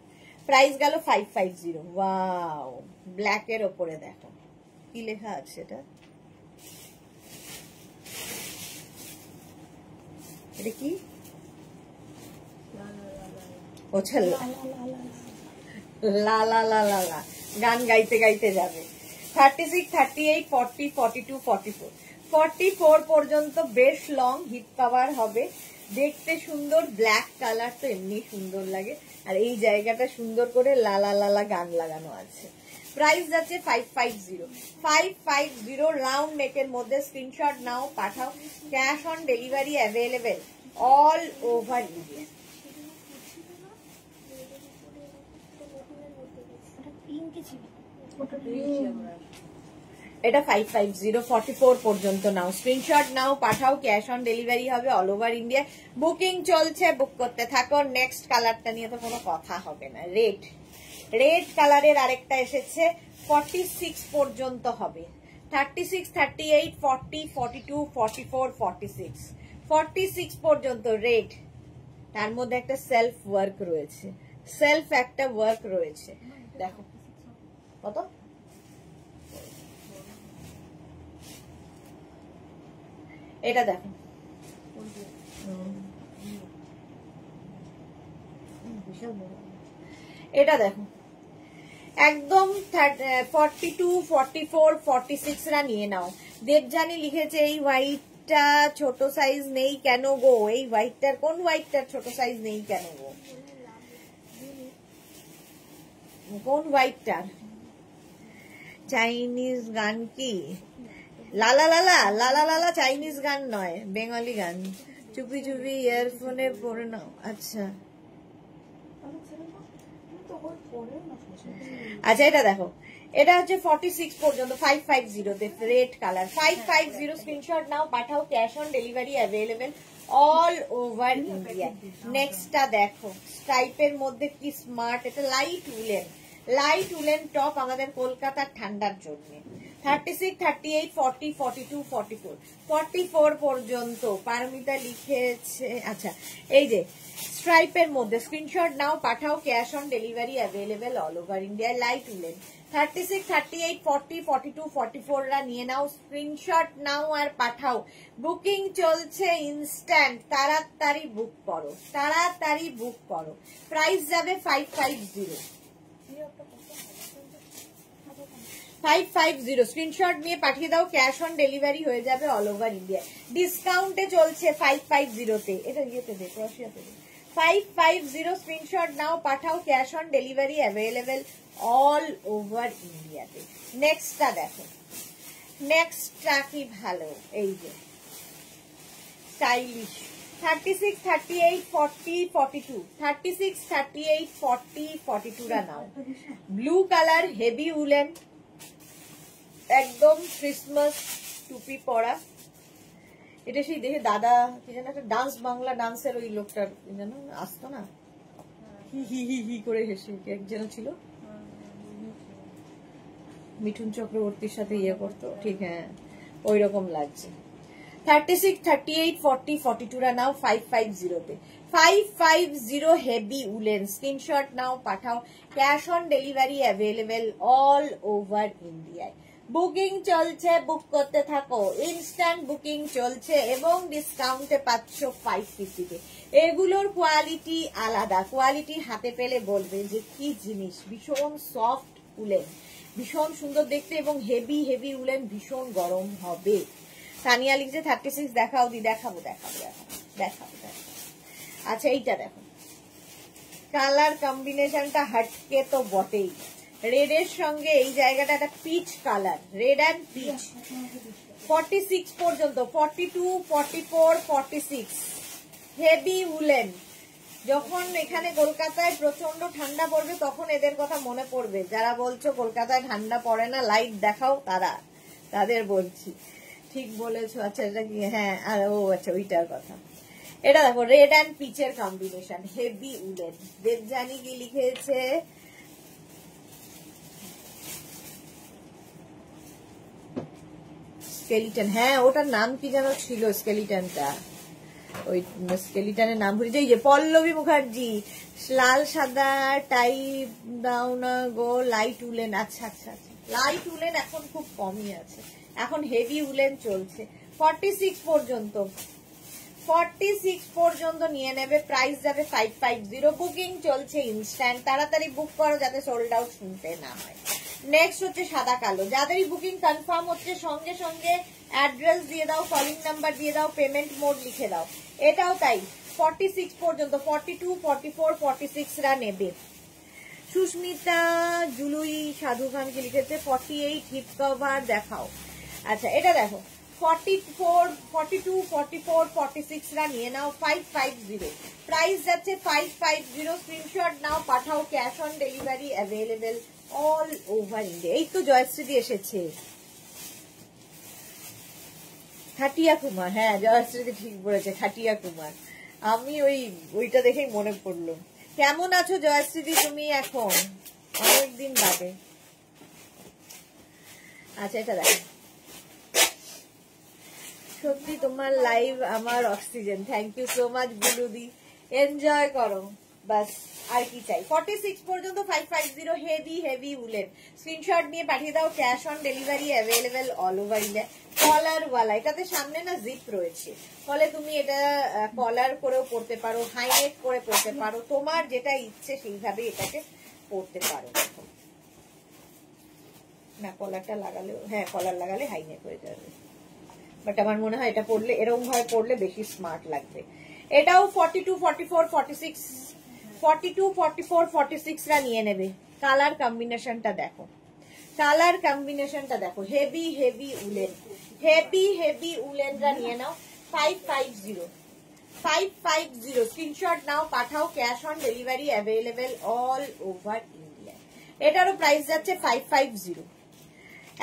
Speaker 1: প্রাইস গেল 550। ওয়াও, ব্ল্যাক এর ওপরে দেখো কি লেখা আছে, এটা কি, লা লা লা লা লা, গান গাইতে গাইতে যাবে। 36, 38, 40, 42, 44, 44 পর্যন্ত বেশ লং হিপ কভার হবে, দেখতে সুন্দর। ব্ল্যাক কালার তো এমনি সুন্দর লাগে, আর এই জায়গাটা সুন্দর করে লালা লালা গান লাগানো আছে। প্রাইস যাচ্ছে 550 রাউন্ড নেকের মধ্যে। স্ক্রিনশট নাও, পাঠাও, cash on delivery available all over India. এটা 550, 44 পর্যন্ত নাও। স্ক্রিনশট নাও, পাঠাও, ক্যাশ অন ডেলিভারি হবে অল ওভার ইন্ডিয়া। বুকিং চলছে, বুক করতে থাকো। নেক্সট কালারটা নিয়ে তো কোনো কথা হবে না, রেড কালারের আরেকটা এসেছে, 46 পর্যন্ত হবে। 36, 38, 40, 42, 44, 46, 46 পর্যন্ত রেড। তার মধ্যে একটা সেলফ ওয়ার্ক রয়েছে, সেলফ একটা ওয়ার্ক রয়েছে। দেখো কত, এটা দেখো এটা দেখো একদম 42, 44, 46 রা নিয়ে নাও। দেবজানি লিখেছে এই হোয়াইটটা ছোট সাইজ নেই কেন গো? এই হোয়াইটটার কোন হোয়াইটটার ছোট সাইজ নেই কেন গো? কোন হোয়াইটটার? চাইনিজ গান কি? লালা লালা লালা লালা চাইনিজ গান নয়, বেঙ্গলি গান। চুপি চুপি ইয়ারফোনে পরে নাও। আচ্ছা আচ্ছা এটা দেখো, এটা হচ্ছে 46 পর্যন্ত 550 তে রেড কালার 550 স্ক্রিনশট নাও, পাঠাও, cash on delivery available all over India. নেক্সটটা দেখো স্ট্রাইপের মধ্যে কি স্মার্ট, এটা লাইট উলেন টপ আমাদের কলকাতার ঠান্ডার জন্য। 36, 38, 40, 42, 44, 44 পর্যন্ত পারমিতা লিখেছে। আচ্ছা এই যে স্ট্রাইপের মধ্যে স্ক্রিনশট নাও, পাঠাও, cash on delivery available all over India. Light woollen 36, 38, 40, 42, 44 রা নিয়ে নাও, স্ক্রিনশট নাও আর পাঠাও। বুকিং চলছে ইনস্ট্যান্ট, তাড়াতাড়ি বুক করো, তাড়াতাড়ি বুক করো। প্রাইস যাবে 550, 550 স্ক্রিনশট নিয়ে পাঠিয়ে দাও, ক্যাশ অন ডেলিভারি হয়ে যাবে অল ওভার ইন্ডিয়া। ডিসকাউন্টে চলছে 550 তে, এটা ইয়েতে দে, ক্রোশিয়াতে দে। 550 স্ক্রিনশট নাও, পাঠাও, cash on delivery available all over ইন্ডিয়াতে। নেক্সটটা দেখো, নেক্সটটা কি ভালো, এই যে স্টাইলিশ 36, 38, 40, 42, 36, 38, 40, 42 রা নাও। ব্লু কালার হেভি উলেন, একদম ক্রিসমাস টুপি পরা। এটা সেই দেখে দাদা কি যেন একটা ডান্স, বাংলা ডান্সের ওই লোকটার যেন আসতো না, হি হি হি হি করে হেসে, এক যেন ছিল মিঠুন চক্রবর্তীর সাথে ইয়ে করতো, ঠিক হ্যাঁ ওই রকম লাগছে। 36, 38, 40, 42 রা নাও 550 তে। 550 হেভি উলেন, স্ক্রিনশট নাও, পাঠাও, cash on delivery available all over ইন্ডিয়ায়। বুকিং চলছে, বুক করতে থাকো, ইনস্ট্যান্ট বুকিং চলছে এবং ডিসকাউন্টে পাচ্ছ 550 তে। এগুলোর কোয়ালিটি আলাদা, কোয়ালিটি হাতে পেলে বলবে যে কি জিনিস। ভীষণ সফট উলেন, ভীষণ সুন্দর দেখতে এবং হেভি হেভি উলেন, ভীষণ গরম হবে। তানিয়া লিখছে 36 দেখাও দি, দেখাবো দেখাবো দেখাবো দেখাবো দেখাবো। আচ্ছা এইটা দেখো, কালার কম্বিনেশনটা হাটকে তো বটেই, রেড এর সঙ্গে এই জায়গাটা একটা peach colour, red and peach. 46 পর্যন্ত, 42, 44, 46 হেভি উলেন। যখন এখানে কলকাতায় প্রচন্ড ঠান্ডা পড়বে তখন এদের কথা মনে পড়বে, যারা বলছো কলকাতায় ঠান্ডা পড়ে না, লাইট দেখাও, তাদের বলছি। ঠিক বলেছো। আচ্ছা এটা কি, হ্যাঁ আর ও আচ্ছা ওইটার কথা। এটা দেখো রেড অ্যান্ড পিচের কম্বিনেশন, হেভি উলেন। দেবজানি কি লিখেছে, স্কেলিটন, হ্যাঁ ওটার নাম কি যেন ছিল স্কেলিটনটা, ওই স্কেলিটনের নাম ভুলে যাই। যে পল্লবী মুখার্জি, লাল সাদা টাইপ দাও না গো, লাইট উলেন। আচ্ছা আচ্ছা আচ্ছা, লাইট উলেন এখন খুব কমই আছে, এখন হেভি উলেন চলছে। 46 পর্যন্ত, 46 পর্যন্ত নিয়ে নেবে, প্রাইস যাবে 550। বুকিং চলছে ইনস্ট্যান্ট, তাড়াতাড়ি বুক করো যাতে সোল্ড আউট শুনতে না হয়। নেক্সট হচ্ছে সাদা কালো, যাদেরই বুকিং কনফার্ম হচ্ছে সঙ্গে সঙ্গে অ্যাড্রেস দিয়ে দাও, কলিং নাম্বার দিয়ে দাও, পেমেন্ট মোড লিখে দাও। এটাও তাই 46 পর্যন্ত, 42, 44, 46 রা নেবে। সুস্মিতা জুলুই সাধু খান কি লিখেছে 48 হিপ কভার দেখাও। আচ্ছা এটা দেখো 44, 42, 44, 46 রা নিয়ে নাও 550, প্রাইস যাচ্ছে 550। স্ক্রিনশট নাও, পাঠাও, cash on delivery available all over India. এই তো জয়শ্রী এসেছে, খাটিয়া কুমার, হ্যাঁ জয়শ্রী ঠিক বলেছে, খাটিয়া কুমার। আমি ওইটা দেখেই মনে পড়লো। কেমন আছো জয়শ্রী তুমি এখন, অনেকদিন বাদে। আচ্ছা এটা দেখো, সত্যি তোমার লাইভ আমার oxygen, thank you so much বুলুদি। এনজয় করো বাস, আর কি চাই। 46 পর্যন্ত 550 হেভি হেভি উলেন, স্ক্রিনশট নিয়ে পাঠিয়ে দাও। Cash on delivery available all over India. Collar ওয়ালা, এটাতে সামনে না জিপ রয়েছে, ফলে তুমি এটা কলার করেও পরতে পারো, হাইনেক করে পরতে পারো, তোমার যেটা ইচ্ছে সেইভাবে এটাকে পরতে পারো। না কলারটা লাগালেও, হ্যাঁ কলার লাগালে হাইনেক হয়ে যাবে, বাট আমার মনে হয় এটা পরলে, এরকম ভাবে পরলে বেশি স্মার্ট লাগবে। এটাও 42, 44, 46, 42, 44, 46 রা নিয়ে নেবে। কালার কম্বিনেশনটা দেখো, কালার কম্বিনেশনটা দেখো, heavy heavy woollen, heavy heavy উলেনরা নিয়ে নাও। 550, 550 স্ক্রিনশট নাও, পাঠাও। Cash on delivery available all over India. এটারও প্রাইস যাচ্ছে 550,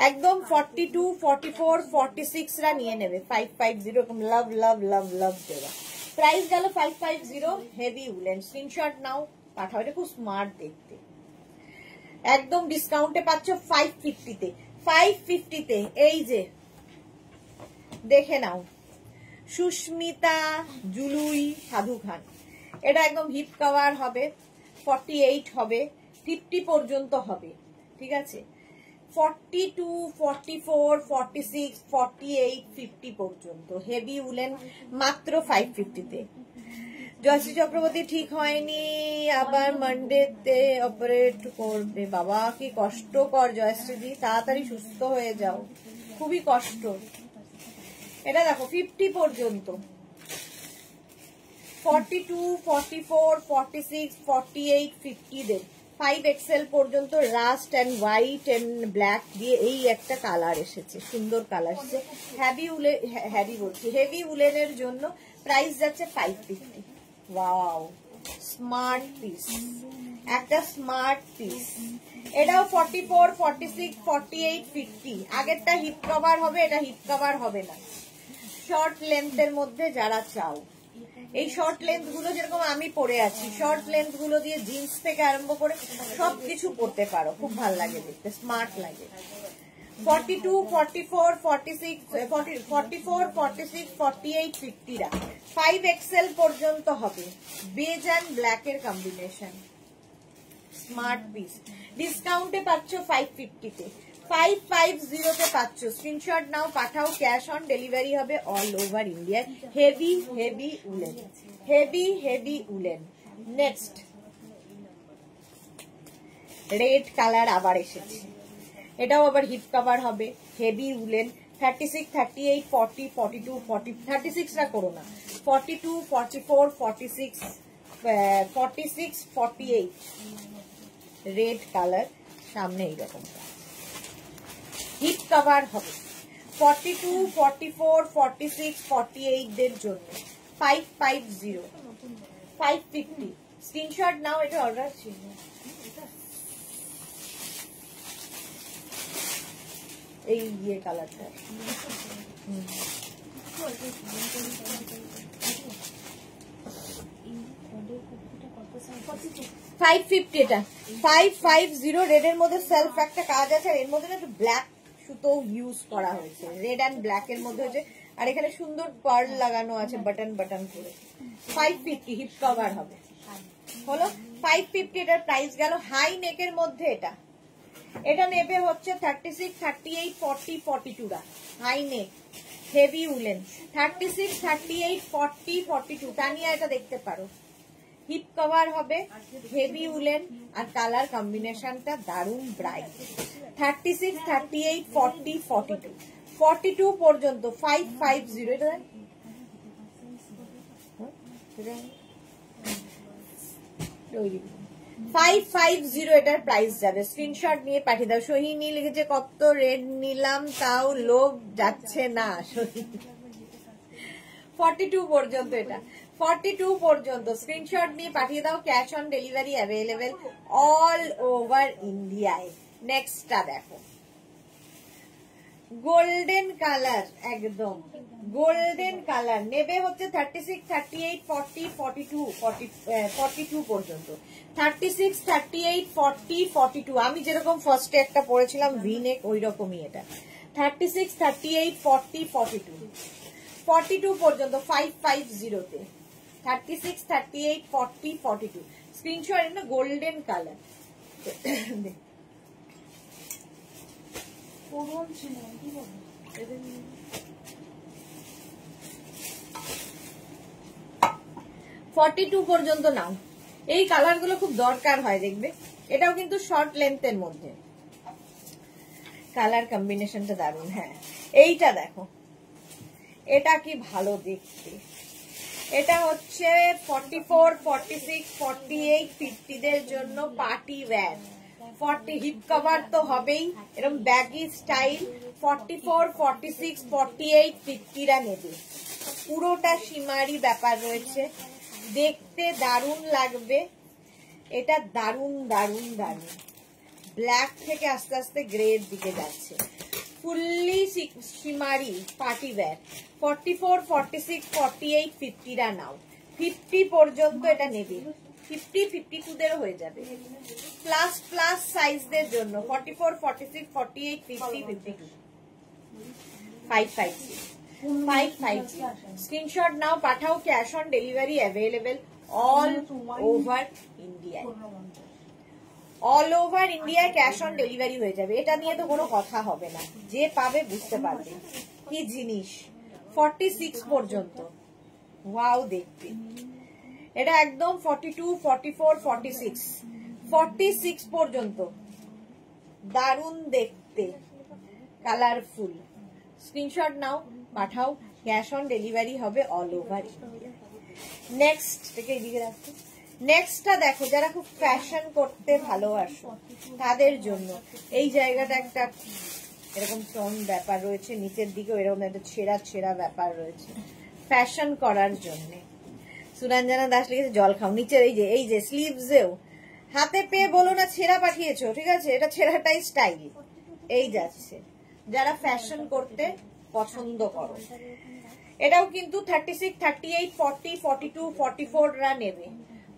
Speaker 1: একদম 42, 44, 46 রা নিয়ে নেবে। 550 লাভ লাভ লাভ লাভ দেওয়া প্রাইস গেল 550 হেভি উলেন। স্ক্রিনশট নাও, পাঠাও। এটা খুব স্মার্ট দেখতে, একদম ডিসকাউন্টে পাচ্ছ 550 তে। 550 তে এই যে দেখে নাও, সুস্মিতা জুলুই সাধু খান। এটা একদম হিপ কভার হবে, 48 হবে, 50 পর্যন্ত হবে, ঠিক আছে। 42, 44, 46, 48, 50 পর্যন্ত হেভি উলেন মাত্র 550 তে। জয়শ্রী চক্রবর্তী ঠিক হয়নি, আবার মানডেতে অপারেট করবে। বাবা কি কষ্টকর জয়শ্রীদি, তাড়াতাড়ি সুস্থ হয়ে যাও, খুবই কষ্ট। এটা দেখো 50 পর্যন্ত, 42, 44, 46, 48, 50 দের 5XL পর্যন্ত rust and white and black দিয়ে এই একটা কালার এসেছে, সুন্দর কালার এসেছে। হেভি উলেন, হেভি বলছি, হেভি উলেনের জন্য প্রাইস যাচ্ছে 550। ওয়াও স্মার্ট পিস, একটা স্মার্ট পিস। এটাও 44, 46, 48, 50। আগেরটা হিপ কভার হবে, এটা হিপ কভার হবে না। শর্ট লেন্থের মধ্যে যারা চাও, এই শর্ট লেন্থ গুলো যেরকম আমি পরে আছি, শর্ট লেন্থ গুলো দিয়ে জিন্স থেকে আরম্ভ করে সবকিছু পরতে পারো, খুব ভালো লাগে দেখতে, স্মার্ট লাগে। 42, 44, 46, 44, 46, 48, 50 রা 5XL পর্যন্ত হবে। বেজ এন্ড ব্ল্যাক এর কম্বিনেশন, স্মার্ট পিস। ডিসকাউন্টে পাচ্ছ 550 তে, 550 তে পাচ্ছ। স্ক্রিনশট নাও, পাঠাও। ক্যাশ অন ডেলিভারি হবে all over India. Heavy heavy woollen, heavy heavy woollen. Next red colour আবার এসেছে, এটাও আবার হিপ কভার হবে, হেভি উলেন। 36, 38, 40, 42, 40, 36 রা করো না, 42, 44, 46, 46, 48 রেড কালার, সামনে এইরকম হিপ কভার হবে। 42, 44, 46, 48 দের জন্য 550, 550 স্ক্রিনশট নাও। এটা অর্ডার ছিল, এই ইয়ে কালারটা 550, এটা 550 রেড এর মধ্যে সেলফ একটা কাজ আছে, এর মধ্যে না একটু ব্ল্যাক সুতো ইউজ করা হয়েছে, রেড এন্ড ব্ল্যাক এর মধ্যে হচ্ছে, আর এখানে সুন্দর পার্ল লাগানো আছে বাটন বাটন করে। 550 হিপ কভার হবে, হলো 550। এটার প্রাইস গেল। হাই নেকের মধ্যে এটা নেবে হচ্ছে 36, 38, 40, 42 রা high neck heavy woollen. 36, 38, 40, 42 Taniya এটা দেখতে পারো, হিপ কভার হবে, হেভি উলেন, আর কালার কম্বিনেশনটা দারুন ব্রাইট। 36, 38, 40, 42, 42 পর্যন্ত 550। এটা 550 এটার প্রাইস যাবে। স্ক্রিনশট নিয়ে পাঠিয়ে দাও। সোহিনী লিখেছে কত রেড নিলাম তাও লোভ যাচ্ছে না। 42 পর্যন্ত, এটা 42 পর্যন্ত স্ক্রিনশট নিয়ে পাঠিয়ে দাও। Cash on delivery available all over ইন্ডিয়ায়। নেক্সটটা দেখো, গোল্ডেন কালার, একদম গোল্ডেন কালার নেবে হচ্ছে 36, 38, 40, 42, 42 পর্যন্ত। 36, 38, 40, 42 আমি যেরকম ফার্স্টে একটা পরেছিলাম ভি নেক ওই রকমই এটা। 36, 38, 40, 42, 42 পর্যন্ত 550 তে। 36, 38, 40, 42 স্ক্রিনশট ইন গোল্ডেন কালার।
Speaker 2: পুরন ছিল কি বলবো
Speaker 1: 42 পর্যন্ত নাও। এই কালার গুলো খুব দরকার হয় দেখবে। এটাও কিন্তু শর্ট লেন্থের মধ্যে, কালার কম্বিনেশনটা দারুণ। হ্যাঁ এইটা দেখো, এটা কি ভালো দেখতে। এটা হচ্ছে 44, 46, 48, 50 দের জন্য পার্টি ওয়্যার। 40 হিপ কভার তো হবেই, এরকম ব্যাগি স্টাইল। 44, 46, 48, 50 রা নেবে। পুরোটা সীমারি ব্যাপার রয়েছে, দেখতে দারুণ লাগবে। এটা দারুণ দারুণ দারুণ, ব্ল্যাক থেকে আস্তে আস্তে গ্রে এর দিকে যাচ্ছে। Fully সীমারি party wear. 44, 46, 48, 50 রা নাও। 50 পর্যন্ত এটা নেবে। 50, 52 দের হয়ে যাবে। প্লাস প্লাস সাইজদের জন্য 44, 46, 48, 50, 52 550 550 স্ক্রিনশট নাও, পাঠাও। Cash on delivery available all over ইন্ডিয়ায়। অল ওভার ইন্ডিয়ায় ক্যাশ অন ডেলিভারি হয়ে যাবে। এটা নিয়ে তো কোনো কথা হবে না, যে পাবে বুঝতে পারবে কি জিনিস। 46 পর্যন্ত ওয়াও দেখতে। এটা একদম 42, 44, 46 46 পর্যন্ত দারুণ দেখতে, কালারফুল। স্ক্রিনশট নাও, পাঠাও। ক্যাশ অন ডেলিভারি হবে অল ওভার ইন্ডিয়া। নেক্সট থেকে এদিকে রাখো। নেক্সটটা দেখো, যারা খুব ফ্যাশন করতে ভালোবাসো তাদের জন্য। এই জায়গাটা একটা এরকম টোন ব্যাপার রয়েছে, নিচের দিকেও এরকম একটা ছেঁড়া ছেঁড়া ব্যাপার রয়েছে, ফ্যাশন করার জন্য। সুরঞ্জনা দাস লিখেছে জল খাও। নিচের এই যে স্লিভসেও হাতে পেয়ে বলো না ছেঁড়া পাঠিয়েছো, ঠিক আছে? এটা ছেঁড়াটাই স্টাইল এই যাচ্ছে, যারা ফ্যাশন করতে পছন্দ করো। এটাও কিন্তু 36, 38, 40, 42, 44 রা নেবে।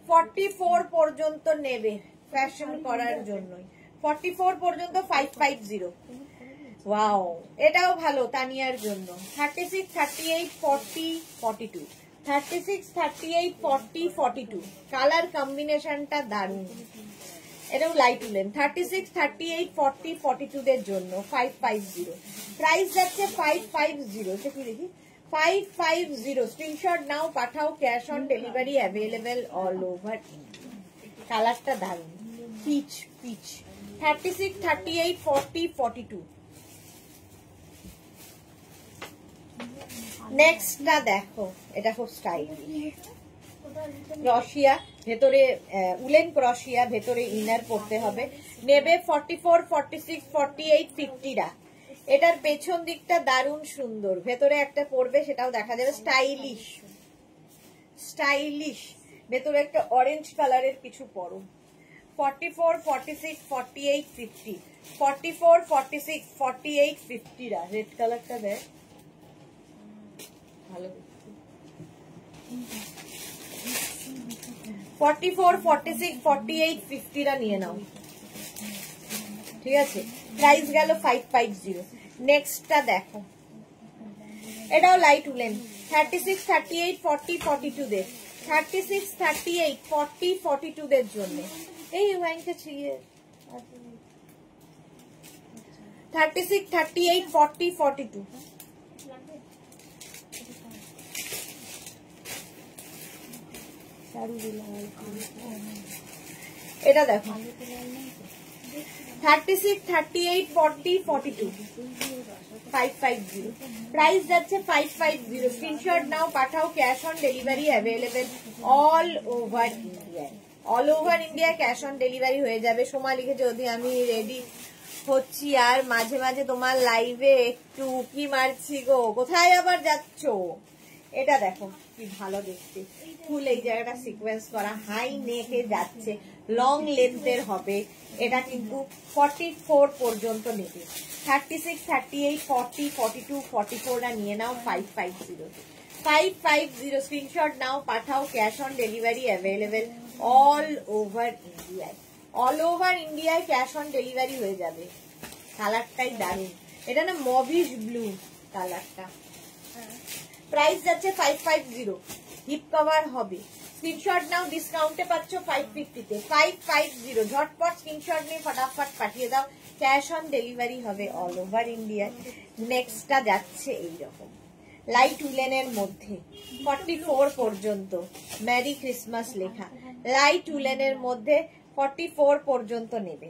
Speaker 1: 44 পর্যন্ত নেবে ফ্যাশন করার জন্যই। 44 পর্যন্ত 550। ওয়াও, এটাও ভালো তানিয়ার জন্য। 36, 38, 40, 42 36, 38, 40, 42 কালার কম্বিনেশনটা দারুণ। এটাও লাইট উলেন। 36, 38, 40, 42 দের জন্য 550। প্রাইস যাচ্ছে 550। সে কি দেখি 550। স্ক্রিনশট নাও, পাঠাও। Cash on delivery available all over India. কালারটা দারুণ, পিচ পিচ। 36, 38, 40, 42। নেক্সটটা দেখো, এটা খুব স্টাইলিশ। ক্রশিয়া, ভেতরে উলেন ক্রশিয়া, ভেতরে ইনার পড়তে হবে। নেবে 44, 46, 48, 50 রা। এটার পেছন দিকটা দারুণ সুন্দর, ভেতরে একটা পড়বে, সেটাও দেখা যাবে। স্টাইলিশ স্টাইলিশ, ভেতরে একটা অরেঞ্জ কালারের কিছু পরো। 44, 46, 48, 50 44, 46, 48, 50 রা। রেড কালারটা দেখ ভালো। 44, 46, 48, 50 রা নিয়ে নাও, ঠিক আছে? প্রাইস গেল 550। নেক্সটটা দেখো, এটাও লাইট উলেন। 36, 38, 40, 42 দের। 36, 38, 40, 42 দের জন্য। এই ওয়াইনটা ছিঁড়ে 36, 38, 40, 42 এটা দেখো। 36, 38, 40, 42 550। প্রাইস যাচ্ছে 550। স্ক্রিনশট নাও, পাঠাও। Cash on delivery available all over India. All over India cash on delivery হয়ে যাবে। সোমা লিখেছে যদি আমি রেডি হচ্ছি আর মাঝে মাঝে তোমার লাইভে একটু কি মারছি গো, কোথায় আবার যাচ্ছ? এটা দেখো কি ভালো দেখতে, ফুল এই জায়গাটা সিকোয়েন্স করা, হাই নেকে যাচ্ছে, লং লেন্থের হবে। এটা কিন্তু 44 পর্যন্ত নেবে। 36, 38, 40, 42, 44 রা নিয়ে নাও। 550 550। স্ক্রিনশট নাও, পাঠাও। Cash on delivery available all over ইন্ডিয়ায়। অল ওভার ইন্ডিয়ায় ক্যাশ অন ডেলিভারি হয়ে যাবে। কালারটাই দারুণ, এটা না মভিশ ব্লু কালারটা। প্রাইস যাচ্ছে 550। হিপ কভার হবে। স্ক্রিনশট নাও, ডিসকাউন্টে পাচ্ছ 550 তে, 550। ঝটপট স্ক্রিনশট নিয়ে ফটাফট পাঠিয়ে দাও, ক্যাশ অন ডেলিভারি হবে অল ওভার ইন্ডিয়া। নেক্সটটা যাচ্ছে এইরকম লাইট উলেনের মধ্যে 44 পর্যন্ত, ম্যারি ক্রিসমাস লেখা, লাইট উলেনের মধ্যে 44 পর্যন্ত নেবে,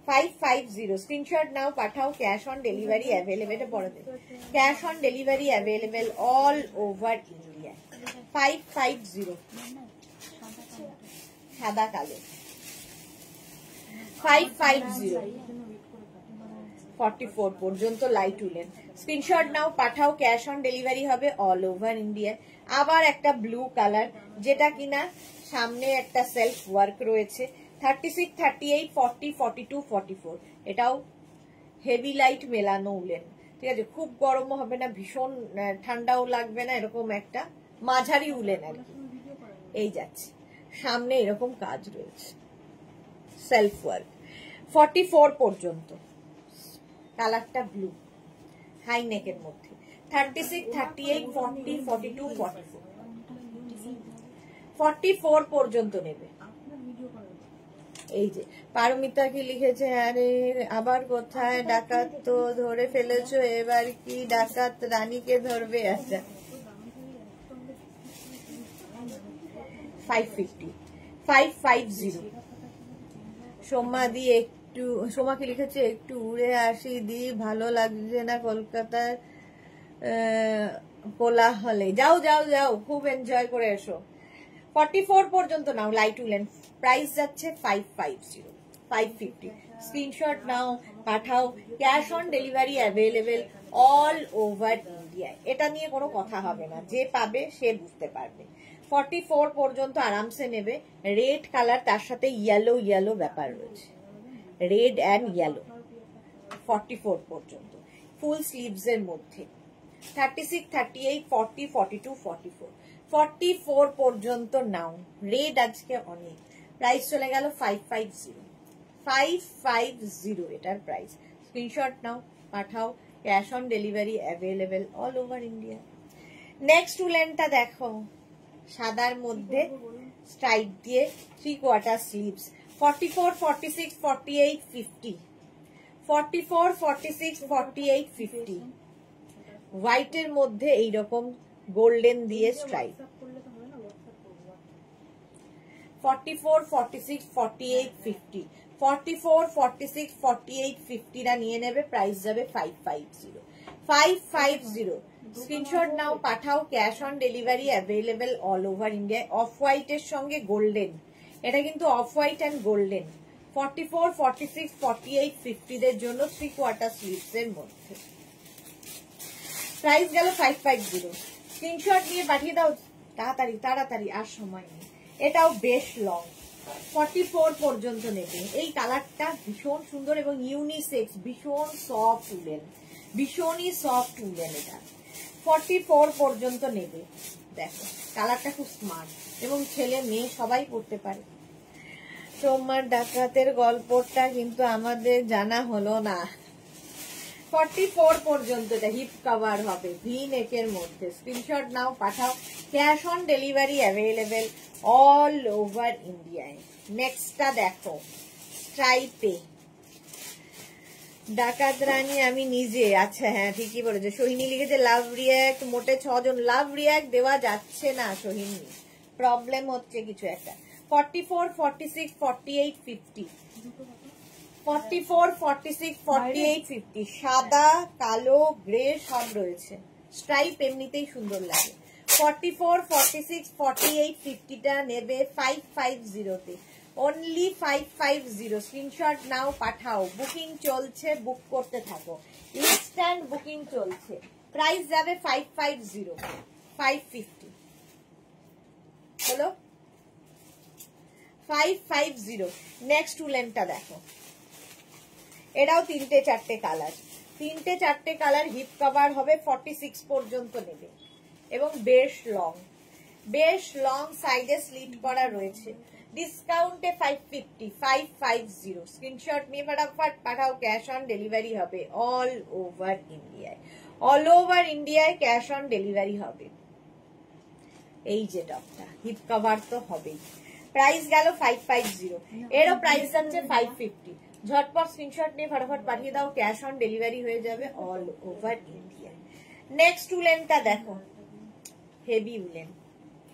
Speaker 1: 550। স্ক্রিনশট নাও, পাঠাও, ক্যাশ অন ডেলিভারি অ্যাভেলেবেল, পরে দেবে, cash on delivery available all over India, 550। সাদা কালো 550, 44 পর্যন্ত লাইট উলেন। স্ক্রিনশট নাও, পাঠাও, ক্যাশ অন ডেলিভারি হবে অল ওভার ইন্ডিয়া। আবার একটা ব্লু কালার, যেটা কিনা সামনে একটা সেলফ ওয়ার্ক রয়েছে, 36, 38, 40, 42, 44। এটাও হেভি লাইট মেলানো উলেন, ঠিক আছে, খুব গরমও হবে না, ভীষণ ঠান্ডাও লাগবে না, এরকম একটা মাঝারি উলেন আর কি। এই যাচ্ছে, সামনে এরকম কাজ রয়েছে, সেলফ ওয়ার্ক, 44 পর্যন্ত। কালারটা ব্লু, হাই নেকের মধ্যে, 36, 38, 40, 42, 44, 44 পর্যন্ত নেবে। এই যে পারমিতা কি লিখেছে, আরে আবার কোথায় ডাকাত তো ধরে ফেলেছো, এবার কি ডাকাত রানীকে ধরবে? আচ্ছা 550, 550। সোমা দি একটু, সোমা কি লিখেছে, একটু উড়ে আসি দি, ভালো লাগছে না কলকাতার কোলাহলে। যাও যাও যাও, খুব এনজয় করে এসো। 44 পর্যন্ত নাও লাইট উলেন, প্রাইস যাচ্ছে 550, 550। স্ক্রিনশট নাও, পাঠাও, cash on delivery available all over India. এটা নিয়ে কোনো কথা হবে না, যে পাবে সে বুঝতে পারবে। 44 পর্যন্ত আরামসে নেবে। রেড কালার, তার সাথে ইয়েলো ইয়েলো ব্যাপার রয়েছে, রেড অ্যান্ড ইয়েলো, 44 পর্যন্ত, ফুল স্লিভস এর মধ্যে, 36, 38, 40, 42, 44, 44 পর্যন্ত নাও। রেড আজকে অনেক, প্রাইস চলে গেল 550, 550 এটার প্রাইস। স্ক্রিনশট নাও, পাঠাও, cash on delivery available all over India. Next উলেনটা দেখো, সাদার মধ্যে স্ট্রাইপ দিয়ে 3/4 স্লিভস, 44, 46, 48, 50, 44, 46, 48, 50। হোয়াইটের মধ্যে এইরকম গোল্ডেন দিয়ে স্ট্রাইপ, 44, 46, 48, 50, 44, 46, 48, 50 রা নিয়ে নেবে, প্রাইস যাবে 550, 550। স্ক্রিনশট নাও, পাঠাও, cash on delivery available all over India. Of হোয়াইটের সঙ্গে গোল্ডেন, এটা কিন্তু অফ হোয়াইট অ্যান্ড গোল্ডেন, 44, 46, 48, 50 দের জন্য 3/4 স্লিভস এর মধ্যে, প্রাইস গেল 550। স্ক্রিনশট নিয়ে পাঠিয়ে দাও তাড়াতাড়ি তাড়াতাড়ি, আর সময় নেই। এটাও বেশ লং, 44 পর্যন্ত নেবে। এই কালারটা ভীষণ সুন্দর এবং ইউনিসেক্স, ভীষণ সফট উলেন, ভীষণই সফট উলেন। এটা 44 পর্যন্ত নেবে। দেখো কালারটা খুব স্মার্ট এবং ছেলে মেয়ে সবাই পড়তে পারে। সোমবার ডাকাতের গল্পটা কিন্তু আমাদের জানা হলো না। 44 পর্যন্ত এটা হিপ কভার হবে, ভি নেকের মধ্যে। স্ক্রিনশট নাও, পাঠাও, cash on delivery available all over ইন্ডিয়ায়। নেক্সটটা দেখো, স্ট্রাইপে ডাকাত রানী আমি নিজে। আচ্ছা হ্যাঁ ঠিকই বলেছে, সোহিনী লিখেছে লাভ রিয়াক্ট, মোটে 6 জন। লাভ রিয়াক্ট দেওয়া যাচ্ছে না সোহিনী, প্রবলেম হচ্ছে কিছু একটা। 44, 46, 48, 50, 44, 46, 48, 50। সাদা কালো গ্রে সব রয়েছে, স্ট্রাইপ এমনিতেই সুন্দর লাগে। 44, 46, 48, 50 টা নেবে 550 তে, অনলি 550। স্ক্রিনশট নাও, পাঠাও, বুকিং চলছে, বুক করতে থাকো, ইনস্ট্যান্ট বুকিং চলছে। প্রাইস যাবে 550, 550 হলো 550। নেক্সট উলেনটা দেখো, এটাও 3টে 4টে কালার, 3টে 4টে কালার, হিপ কভার হবে, 46 পর্যন্ত নেবে এবং বেশ লং, সাইডে স্লিট করা রয়েছে। ডিসকাউন্টে 550, 550। স্ক্রিনশট নিয়ে ফটাফট পাঠাও, ক্যাশ অন ডেলিভারি হবে অল ওভার ইন্ডিয়ায়, অল ওভার ইন্ডিয়ায় ক্যাশ অন ডেলিভারি হবে। এই যে টপটা হিপ কভার তো হবেই। প্রাইস গেল 550, এরও প্রাইস যাচ্ছে 550। ঝটপট স্ক্রিনশট নিয়ে ফটাফট পাঠিয়ে দাও, ক্যাশ অন ডেলিভারি হয়ে যাবে অল ওভার ইন্ডিয়া। নেক্সট উলেনটা দেখো, heavy woollen,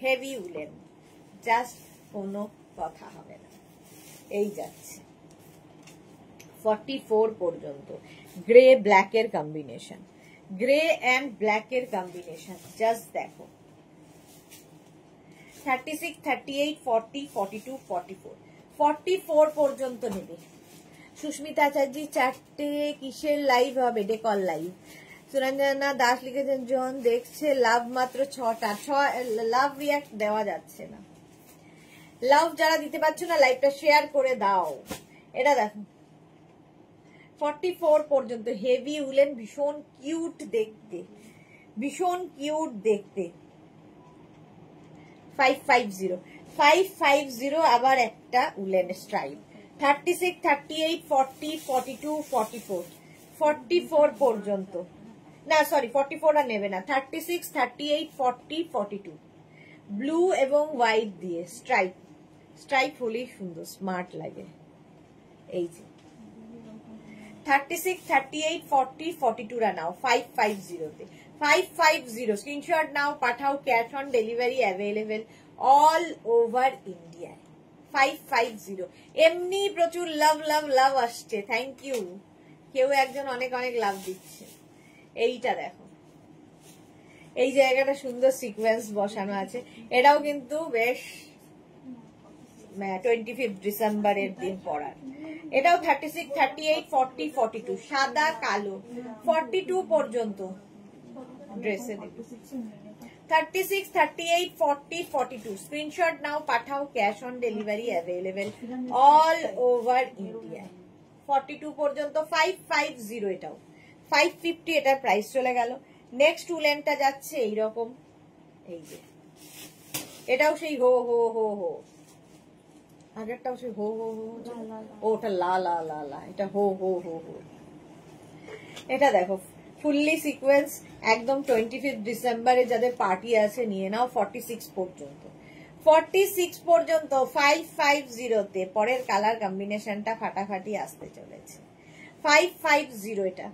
Speaker 1: heavy woollen, just কোনো কথা হবে না। এই যাচ্ছে 44 পর্যন্ত, গ্রে ব্ল্যাক এর কম্বিনেশন, গ্রে অ্যান্ড ব্ল্যাক এর কম্বিনেশন, জাস্ট দেখো। 36, 38, 40, 42, 44, 44 পর্যন্ত নেবে। সুস্মিতা আচার্য, 4টে কিসের লাইভ হবে? ডেকল লাইভ। সুরঞ্জনা দাস লিখেছেন জন দেখছে লাভ মাত্র 6টা, লাভ রিয়াক্ট দেওয়া যাচ্ছে না। লাভ যারা দিতে পারছো না লাইভটা শেয়ার করে দাও। এটা দেখো 44 পর্যন্ত, হেভি উলেন, ভীষণ কিউট দেখতে, ভীষণ কিউট দেখতে। 550, 550 আবার একটা উলেন স্ট্রাইপ। 36, 38, 40, 42, 44, 44 পর্যন্ত, না সরি 44 আর নেবে না। 36, 38, 40, 42, ব্লু এবং হোয়াইট দিয়ে স্ট্রাইপ, স্ট্রাইপ হলেই সুন্দর স্মার্ট লাগে। এই যে 36, 38, 40, 42 রা নাও 550 তে। 550 স্ক্রিনশট নাও, পাঠাও, cash on delivery available all over India. 550, এমনি প্রচুর লাভ লাভ লাভ আসছে, থ্যাংক ইউ। কেউ একজন অনেক অনেক লাভ দিচ্ছে। এইটা দেখো, এই জায়গাটা সুন্দর সিকোয়েন্স বসানো আছে, এটাও কিন্তু বেশ 25 ডিসেম্বরের দিন পরার। এটাও 36, 38, 40, 42, সাদা কালো 42 পর্যন্ত ড্রেসে দেবে। 36, 38, 40, 42 স্ক্রিনশট নাও, পাঠাও, cash on delivery available all over India. 42 পর্যন্ত 550, এটাও 550, এটার প্রাইস চলে গেল। নেক্সট উলেনটা যাচ্ছে এইরকম, এই যে এটাও সেই হো হো হো হো, আগেরটাও সেই হো হো হো, ওটা লা লা লা লা, এটা হো হো হো হো। এটা দেখো ফুললি সিকোয়েন্স, একদম 25 ডিসেম্বরে যাদের পার্টি আছে নিয়ে নাও। 46 পর্যন্ত, 46 পর্যন্ত 550 তে। পরের কালার কম্বিনেশনটা ফাটাফাটি আসতে চলেছে। 550 এটা,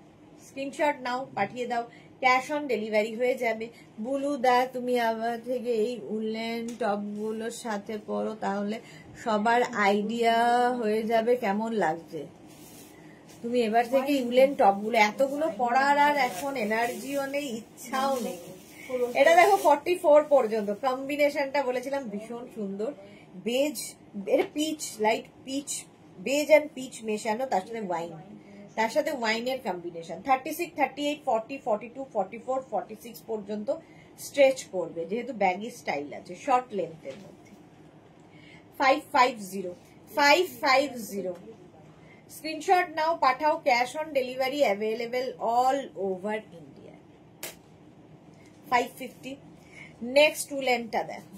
Speaker 1: স্ক্রিনশট নাও, পাঠিয়ে দাও, ক্যাশ অন ডেলিভারি হয়ে যাবে। বুলু দা, তুমি আমার থেকে এই উলেন টপগুলোর সাথে পরো, তাহলে সবার আইডিয়া হয়ে যাবে কেমন লাগছে। তুমি এবার থেকে উলেন টপগুলো এতগুলো পরার আর এখন এনার্জিও নেই, ইচ্ছাও নেই। এটা দেখো 44 পর্যন্ত, কম্বিনেশনটা বলেছিলাম ভীষণ সুন্দর, বেজ, এটা peach, light peach, beige and peach মেশানো, তার সাথে ওয়াইন, তার সাথে ওয়াইনের কম্বিনেশন। 36, 38, 40, 42, 44, 46 পর্যন্ত স্ট্রেচ করবে, যেহেতু ব্যাগি স্টাইল আছে, শর্ট লেন্থের মধ্যে। 550, 550 স্ক্রিনশট নাও, পাঠাও, cash on delivery available all over India. 550। Next উলেনটা দেখো,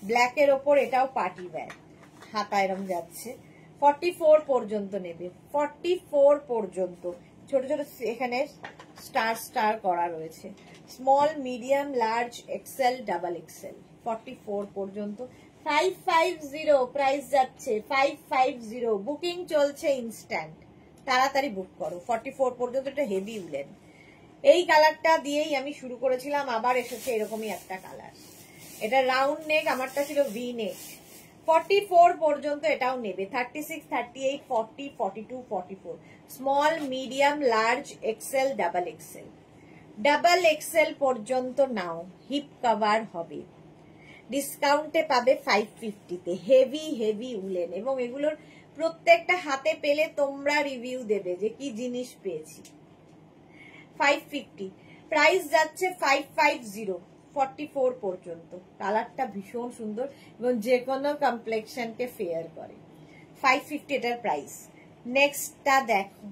Speaker 1: ব্ল্যাকের ওপর, এটাও পার্টি ওয়্যার, হাতা এরম যাচ্ছে। 44 পর্যন্ত নেবে, 44 পর্যন্ত। ছোট ছোট এখানে স্টার স্টার করা রয়েছে, small, medium, large, XL, double XL. 44 পর্যন্ত 550 প্রাইস যাচ্ছে। 550 বুকিং চলছে ইনস্ট্যান্ট, তাড়াতাড়ি বুক করো। 44 পর্যন্ত এটা হেভি উলেন। এই কালারটা দিয়েই আমি শুরু করেছিলাম, আবার এসেছে এরকমই একটা কালার। এটা রাউন্ড নেক, আমারটা ছিল ভি নেক। 44 পর্যন্ত এটাও নেবে। 36, 38, 40, 42, 44 small, medium, large, XL, double XL. Double XL পর্যন্ত নাও, হিপ কভার হবে। ডিসকাউন্টে পাবে 550 তে। হেভি হেভি উলেন, এবং এগুলোর প্রত্যেকটা হাতে পেলে তোমরা রিভিউ দেবে যে কি জিনিস পেয়েছি। 550 প্রাইস যাচ্ছে। 550 44 পর্যন্ত। কালারটা ভীষণ সুন্দর এবং যে কোনো কমপ্লেক্সনকে ফেয়ার করে। 550 এটার প্রাইস। নেক্সটটা দেখো,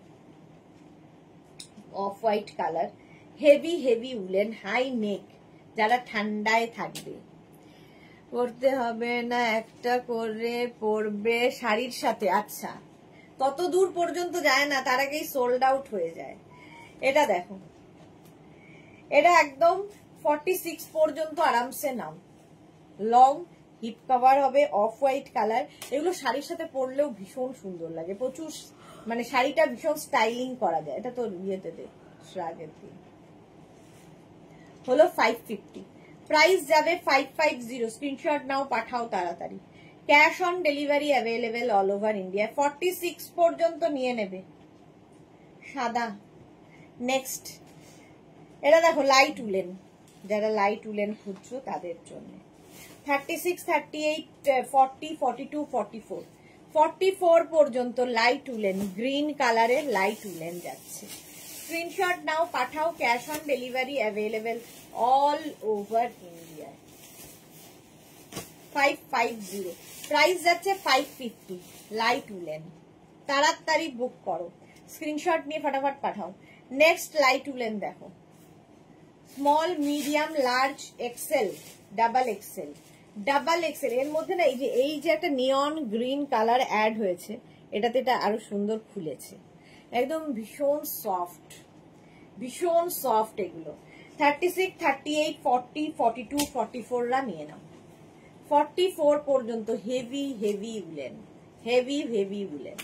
Speaker 1: off white colour, heavy heavy woollen, high neck, যারা ঠান্ডায় থাকবে। পরতে হবে না, একটা করে পরবে শাড়ির সাথে। আচ্ছা, তত দূর পর্যন্ত যায় না, তার আগেই সোল্ড আউট হয়ে যায়। এটা দেখো, এটা একদম 46 পর্যন্ত আরামসে নাও। লং হিপ কভার হবে, অফ হোয়াইট কালার। এগুলো শাড়ির সাথে পরলেও ভীষণ সুন্দর লাগে, প্রচুর মানে শাড়িটা ভীষণ স্টাইলিং করা যায়। এটা তো ইয়েতে দে শ্রাগের দিন হলো 550, প্রাইস যাবে 550। স্ক্রিনশট নাও, পাঠাও তাড়াতাড়ি। Cash on delivery available all over India. 46 পর্যন্ত নিয়ে নেবে। সাদা। নেক্সট এটা দেখো লাইট উলেন, যারা লাইট উলেন খুঁজছো তাদের জন্য। 36, 38, 40, 42, 44, 44 পর্যন্ত লাইট উলেন, গ্রিন কালারের লাইট উলেন যাচ্ছে। স্ক্রিনশট নাও, পাঠাও। Cash on delivery available all over India. 550, price যাচ্ছে 550। লাইট উলেন, তাড়াতাড়ি বুক করো, স্ক্রিনশট নিয়ে ফটাফট পাঠাও। নেক্সট লাইট উলেন দেখো, small, medium, large, XL, double XL. Double XL এর মধ্যে না এই যে একটা নিয়ন গ্রিন কালার অ্যাড হয়েছে, এটাতে এটা আরো সুন্দর খুলেছে, একদম ভীষণ সফট, ভীষণ সফট এগুলো। 36, 38, 40, 42, 44 রা নিয়ে নাও। 44 পর্যন্ত heavy heavy woollen, heavy heavy woollen.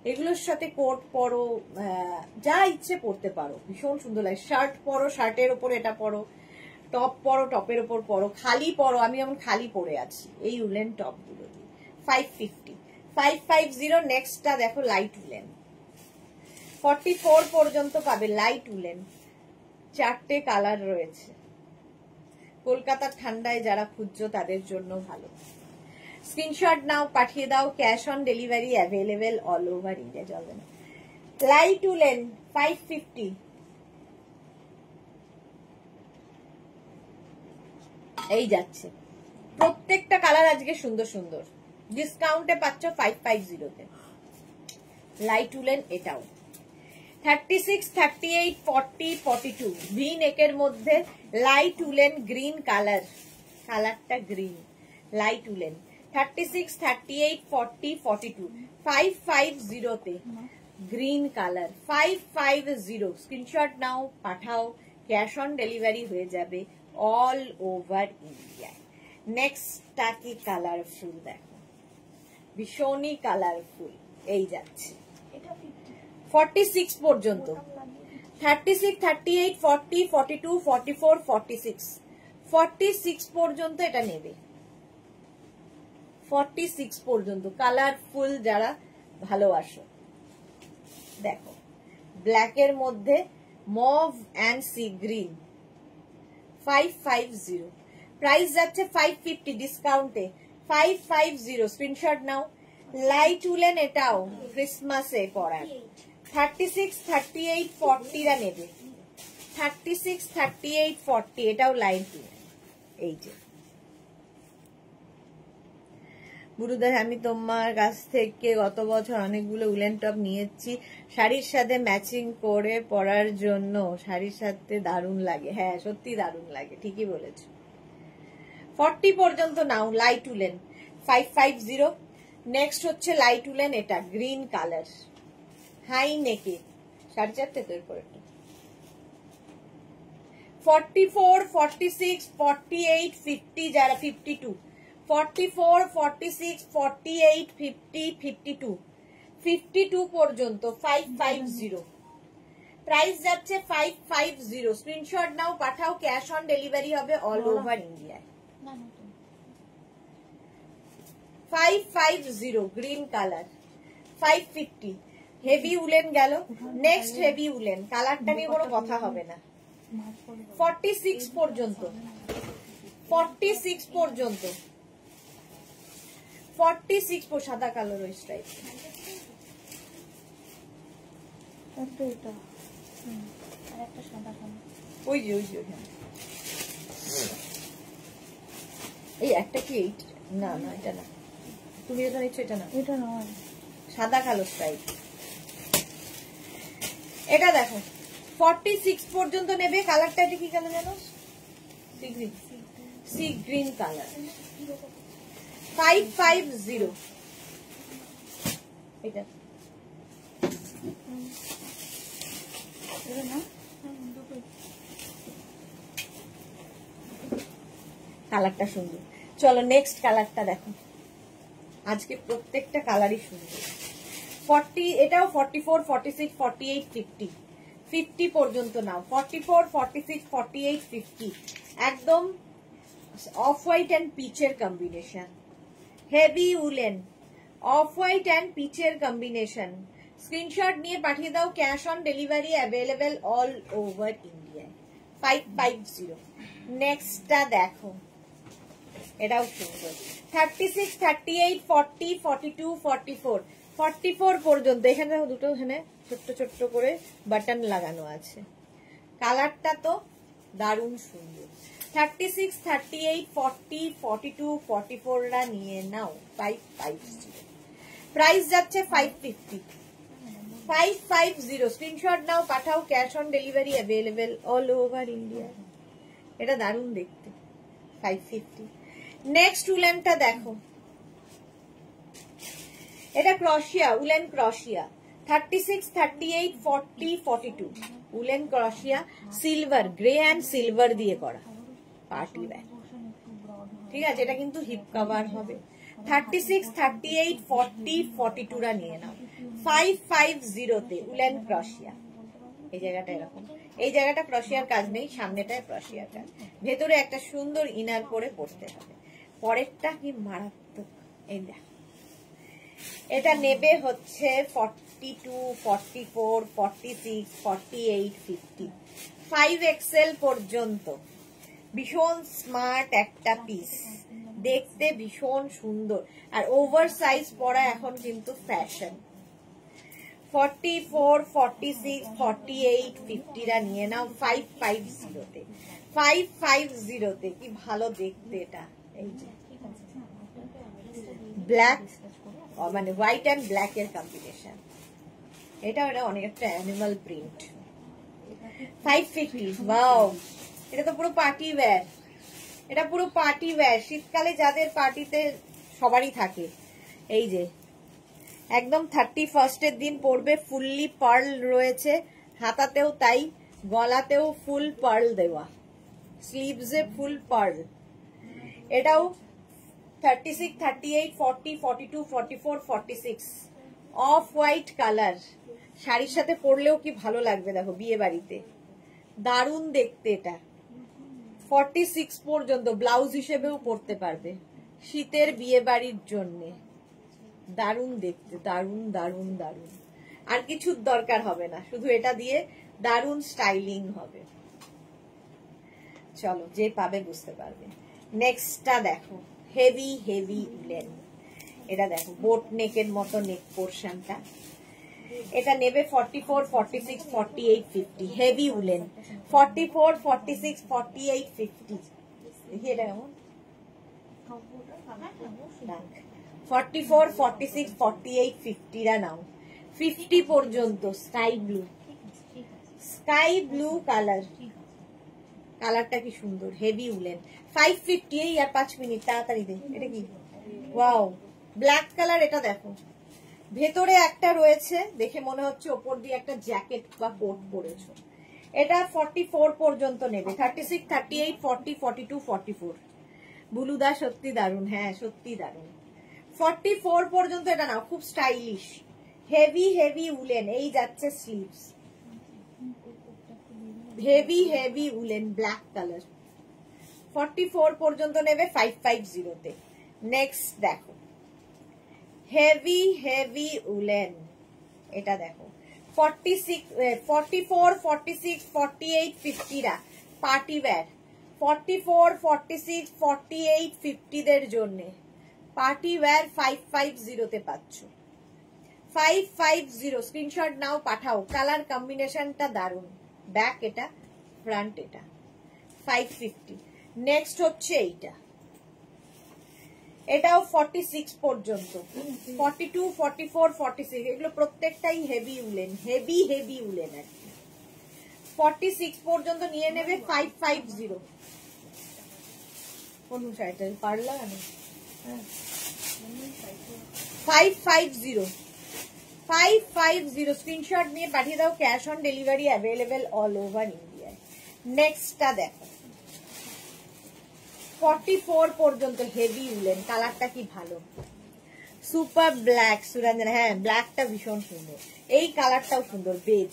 Speaker 1: এগুলোর সাথে কোট পরো, যা ইচ্ছে পরতে পারো, ভীষণ সুন্দর লাগে। শার্ট পরো, শার্টের ওপর এটা পরো, টপ পরো, টপের ওপর পরো, খালি পরো। আমি যেমন খালি পরে আছি এই উলেন টপ গুলো দিয়ে। 550, 550। নেক্সটটা দেখো লাইট উলেন, 44 পর্যন্ত পাবে লাইট উলেন। 4টে কালার রয়েছে, কলকাতার ঠান্ডায় যারা খুঁজছো তাদের জন্য ভালো। স্ক্রিনশট নাও, পাঠিয়ে দাও। Cash on delivery available all over India. চলবে না। লাইট উলেন 550, এই যাচ্ছে। প্রত্যেকটা কালার আজকে সুন্দর সুন্দর, ডিসকাউন্টে পাচ্ছ 550-তে। লাইট উলেন এটাও। 36, 38, 40, 42 ভি নেকের মধ্যে লাইট উলেন গ্রিন কালার, কালারটা গ্রিন, লাইট উলেন। 36, 38, 40, 42 550-তে গ্রিন কালার। 550, স্ক্রিনশট নাও, পাঠাও। ক্যাশ অন ডেলিভারি হয়ে যাবে অল ওভার ইন্ডিয়ায়। নেক্সটটা কি কালারফুল দেখো, ভীষণই কালারফুল, এই যাচ্ছে 46 পর্যন্ত। 36, 38, 40, 42, 44, 46, 46 পর্যন্ত এটা নেবে। 46 পর্যন্ত কালারফুল যারা ভালোবাসো। দেখো ব্ল্যাকের মধ্যে mauve and sea green. 550, price যাচ্ছে 550 ডিসকাউন্টে। 550, স্ক্রিনশট নাও। লাইট উলেন এটাও ক্রিসমাসে পরার। 36, 38, 40 রা নেবে। 36, 38, 40 এটাও লাইট উলেন। এই যে বুড়ুদার, আমি তোমার কাছ থেকে গত বছর অনেকগুলো উলেন টপ নিয়েছি শাড়ির সাথে ম্যাচিং করে পরার জন্য। শাড়ির সাথে দারুণ লাগে। হ্যাঁ সত্যি দারুণ লাগে, ঠিকই বলেছ। 40 পর্যন্ত নাও লাইট উলেন। 550। নেক্সট হচ্ছে লাইট উলেন, এটা গ্রিন কালার, হাই নেকে, 4.5 তো এরপর। 44, 46, 48, 50 যারা 52, 44, 46, 48, 50, 52, 52 পর্যন্ত 550। প্রাইস যাচ্ছে 550। স্ক্রিনশট নাও, পাঠাও। ক্যাশ অন ডেলিভারি হবে অল ওভার ইন্ডিয়ায়। 550 গ্রিন কালার। 550 হেভি উলেন গেল। নেক্সট হেভি উলেন, কালারটা নিয়ে কোনো কথা হবে না। 46 পর্যন্ত, 46 পর্যন্ত, 46 সাদা কালার ওই স্ট্রাইপ। ওই যে ওই যে এই একটা কি, না না এটা না, তুমি যেটা নিচ্ছ এটা না, এটা নয়, সাদা কালো স্ট্রাইপ। এটা দেখো 46 পর্যন্ত নেবে। কালারটা এটা কি কালার জানো? Sea green colour. 550 এটা কালারটা সুন্দর। চলো নেক্সট কালারটা দেখো, আজকে প্রত্যেকটা কালারই সুন্দর। 40, এটাও 44, 46, 48, 50, 50 পর্যন্ত নাও। 44, 46, 48, 50, একদম অফ হোয়াইট অ্যান্ড পিচের combination, heavy woollen, off white and পিচের কম্বিনেশন। স্ক্রিনশট নিয়ে পাঠিয়ে দাও, cash on delivery available all over ইন্ডিয়ায়। 550। নেক্সটটা দেখো, এটাও সুন্দর। 36, 38, 40, 42, 44, 44 পর্যন্ত। এখানে দেখো দুটো এখানে ছোট্ট ছোট্ট করে বাটন লাগানো আছে। কালারটা তো দারুণ সুন্দর। 36, 38, 40, 42, 44রা নিয়ে নাও। 550। প্রাইস যাচ্ছে 550। 550 স্ক্রিনশট নাও, পাঠাও, cash on delivery available all over India. এটা দারুণ দেখতে। 550। নেক্সট উলেনটা দেখো, এটা ক্রশিয়া, উলেন ক্রশিয়া। 36, 38, 40, 42, উলেন ক্রশিয়া, সিলভার, গ্রে অ্যান্ড সিলভার দিয়ে করা পার্টি ওয়্যার। ঠিক আছে, এটা কিন্তু হিপ কভার হবে। 36, 38, 40, 42রা নিয়ে নাও। 550 উলেন ক্রশিয়া। এই জায়গাটা এরকম, এই জায়গাটা ক্রশিয়ার কাজ নেই, সামনেটায় ক্রশিয়ার কাজ, ভেতরে একটা সুন্দর ইনার করে পড়তে হবে। পরেরটা কি মারাত্মক, এই দেখ, এটা নেবে হচ্ছে 42, 44, 46, 48, 50, 5XL পর্যন্ত। ভীষণ স্মার্ট একটা পিস, দেখতে ভীষণ সুন্দর, আর ওভার সাইজ পরা এখন কিন্তু ফ্যাশন। 44, 46, 48, 50রা নিয়ে নাও 550-তে। 550-তে কি ভালো দেখতে এটা। এই যে ব্ল্যাক, মানে হোয়াইট অ্যান্ড ব্ল্যাক এর কম্বিনেশন। এটা অনেকটা অ্যানিমাল প্রিন্ট। 550। ওয়াও, এটা তো পুরো পার্টি ওয়্যার, এটা পুরো পার্টি ওয়্যার। শীতকালে যাদের পার্টিতে সবারই থাকে, এই যে একদম 31 দিন পরবে। ফুললি পার্ল রয়েছে, হাতাতেও তাই, গলাতেও ফুল পার্ল দেওয়া, স্লিভসে ফুল পার্ল। এটাও 36, 38, 40, 42, 44, 46, অফ হোয়াইট কালার। শাড়ির সাথে পরলেও কি ভালো লাগবে দেখো, বিয়ে বাড়িতে দারুণ দেখতে এটা। 46 পর্যন্ত ব্লাউজ হিসেবেও পরতে পারবে শীতের বিয়ে বাড়ির জন্যে। দারুণ দেখতে, দারুণ দারুণ দারুণ। আর কিছুর দরকার হবে না, শুধু এটা দিয়ে দারুণ স্টাইলিং হবে। চলো, যে পাবে বুঝতে পারবে। নেক্সটটা দেখো, হেভি হেভি উলেন। এটা দেখো বোট নেকের মতো নেক পোর্শনটা। এটা নেবে 44, 46, 48, 50, হেভি উলেন। 44, 46, 48, 50। দেখি এটা কেমন। 44, 46, 48, 50রা নাও। 50 পর্যন্ত। Sky blue, sky blue colour, কালারটা কি সুন্দর, হেভি উলেন। 550। এই আর 5 মিনিট, তাড়াতাড়ি দে। এটা কি, ওয়াও, ব্ল্যাক কালার। এটা দেখো ভেতরে একটা রয়েছে, দেখে মনে হচ্ছে ওপর দিয়ে একটা জ্যাকেট বা কোট পরেছো। এটা 44 পর্যন্ত নেবে। 36, 38, 40, 42, 44। বুলুদা সত্যি দারুণ, হ্যাঁ সত্যি দারুণ। 44 পর্যন্ত এটা নাও, খুব স্টাইলিশ, হেভি হেভি উলেন। এই যাচ্ছে sleeves, heavy heavy woollen, black colour. 44 পর্যন্ত নেবে 550-তে। নেক্সট দেখো, হেভি হেভি উলেন। এটা দেখো 46, 44, 46, 48, 50রা পার্টি ওয়্যার। 44, 46, 48, 50দের জন্য পার্টি ওয়্যার 550-তে পাচ্ছ। 550 স্ক্রিনশট নাও, পাঠাও। কালার কম্বিনেশনটা দারুণ, ব্যাক এটা, ফ্রন্ট এটা। 550। নেক্সট হচ্ছে এইটা, এটাও 46 পর্যন্ত। 42, 44, 46, এগুলো প্রত্যেকটাই heavy woollen, heavy heavy woollen আর কি। 46 পর্যন্ত নিয়ে নেবে 550। কোন শাড়িটা পারলা না? 550, 550 স্ক্রিনশট নিয়ে পাঠিয়ে দাও, cash on delivery available all over ইন্ডিয়ায়। নেক্সটটা দেখো, 44 পর্যন্ত হেভি উলেন, কালারটা কি ভালো, সুপার ব্ল্যাক সুরঞ্জনা, হ্যাঁ ব্ল্যাকটা ভীষণ সুন্দর, এই কালারটাও সুন্দর বেজ।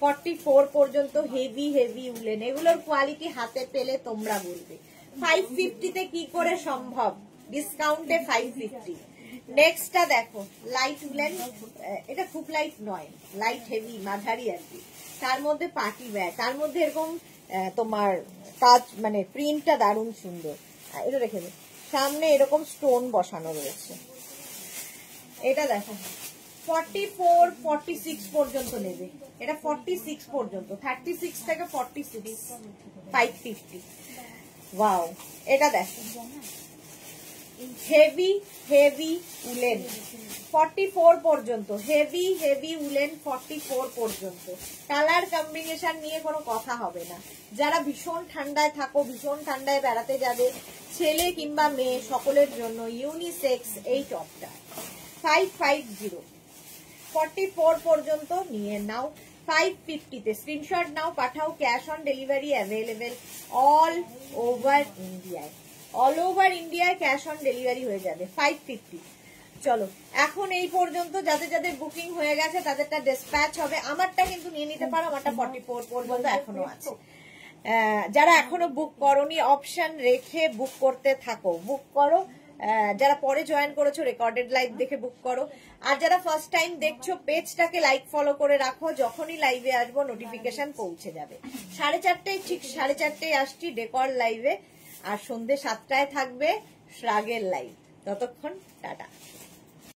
Speaker 1: 44 পর্যন্ত হেভি হেভি উলেন, এগুলোর কোয়ালিটি হাতে পেলে তোমরা বলবে 550 তে কি করে সম্ভব, ডিসকাউন্টে 550। নেক্সটটা দেখো লাইট উলেন, এটা খুব লাইট নয়, লাইট হেভি মাঝারি আর কি, তার মধ্যে পার্টি ওয়্যার, তার মধ্যে এরকম তোমার কাজ মানে প্রিন্টটা দারুণ সুন্দর। এটা রেখে দে, সামনে এরকম স্টোন বসানো রয়েছে। এটা দেখো 44 46 পর্যন্ত নেবে, এটা 46 পর্যন্ত, 36 থেকে 46 550। ওয়াও, এটা দেখো হেভি হেভি উলেন 44 পর্যন্ত, হেভি হেভি উলেন 44 পর্যন্ত। কালার কম্বিনেশন নিয়ে কোনো কথা হবে না। যারা ভীষণ ঠান্ডায় থাকো, ভীষণ ঠান্ডায় বেড়াতে যাবে, ছেলে কিংবা মেয়ে সকলের জন্য ইউনিসেক্স এই টপটা 550 44 পর্যন্ত নিয়ে নাও। 550 তে স্ক্রিনশট নাও, পাঠাও, cash on delivery available all over ইন্ডিয়ায়, অল ওভার ইন্ডিয়ায় ক্যাশ অন ডেলিভারি হয়ে যাবে 550। চলো এখন এই পর্যন্ত, যাদের যাদের বুকিং হয়ে গেছে তাদেরটা ডিসপ্যাচ হবে। আমারটা কিন্তু নিয়ে নিতে পারো, আমারটা 44 পর্যন্ত এখনো আছে। যারা এখনো বুক করোনি অপশন রেখে বুক করতে থাকো, বুক করো। যারা পরে জয়েন করেছো রেকর্ডেড লাইভ দেখে বুক করো, আর যারা ফার্স্ট টাইম দেখছো পেজটাকে লাইক ফলো করে রাখো, যখনই লাইভে আসবো নোটিফিকেশন পৌঁছে যাবে। 4:30 ঠিক 4:30 আসছি ডেকর লাইভে, আর সন্ধ্যে 7টায় থাকবে শ্রাগের লাইভ। ততক্ষণ টাটা।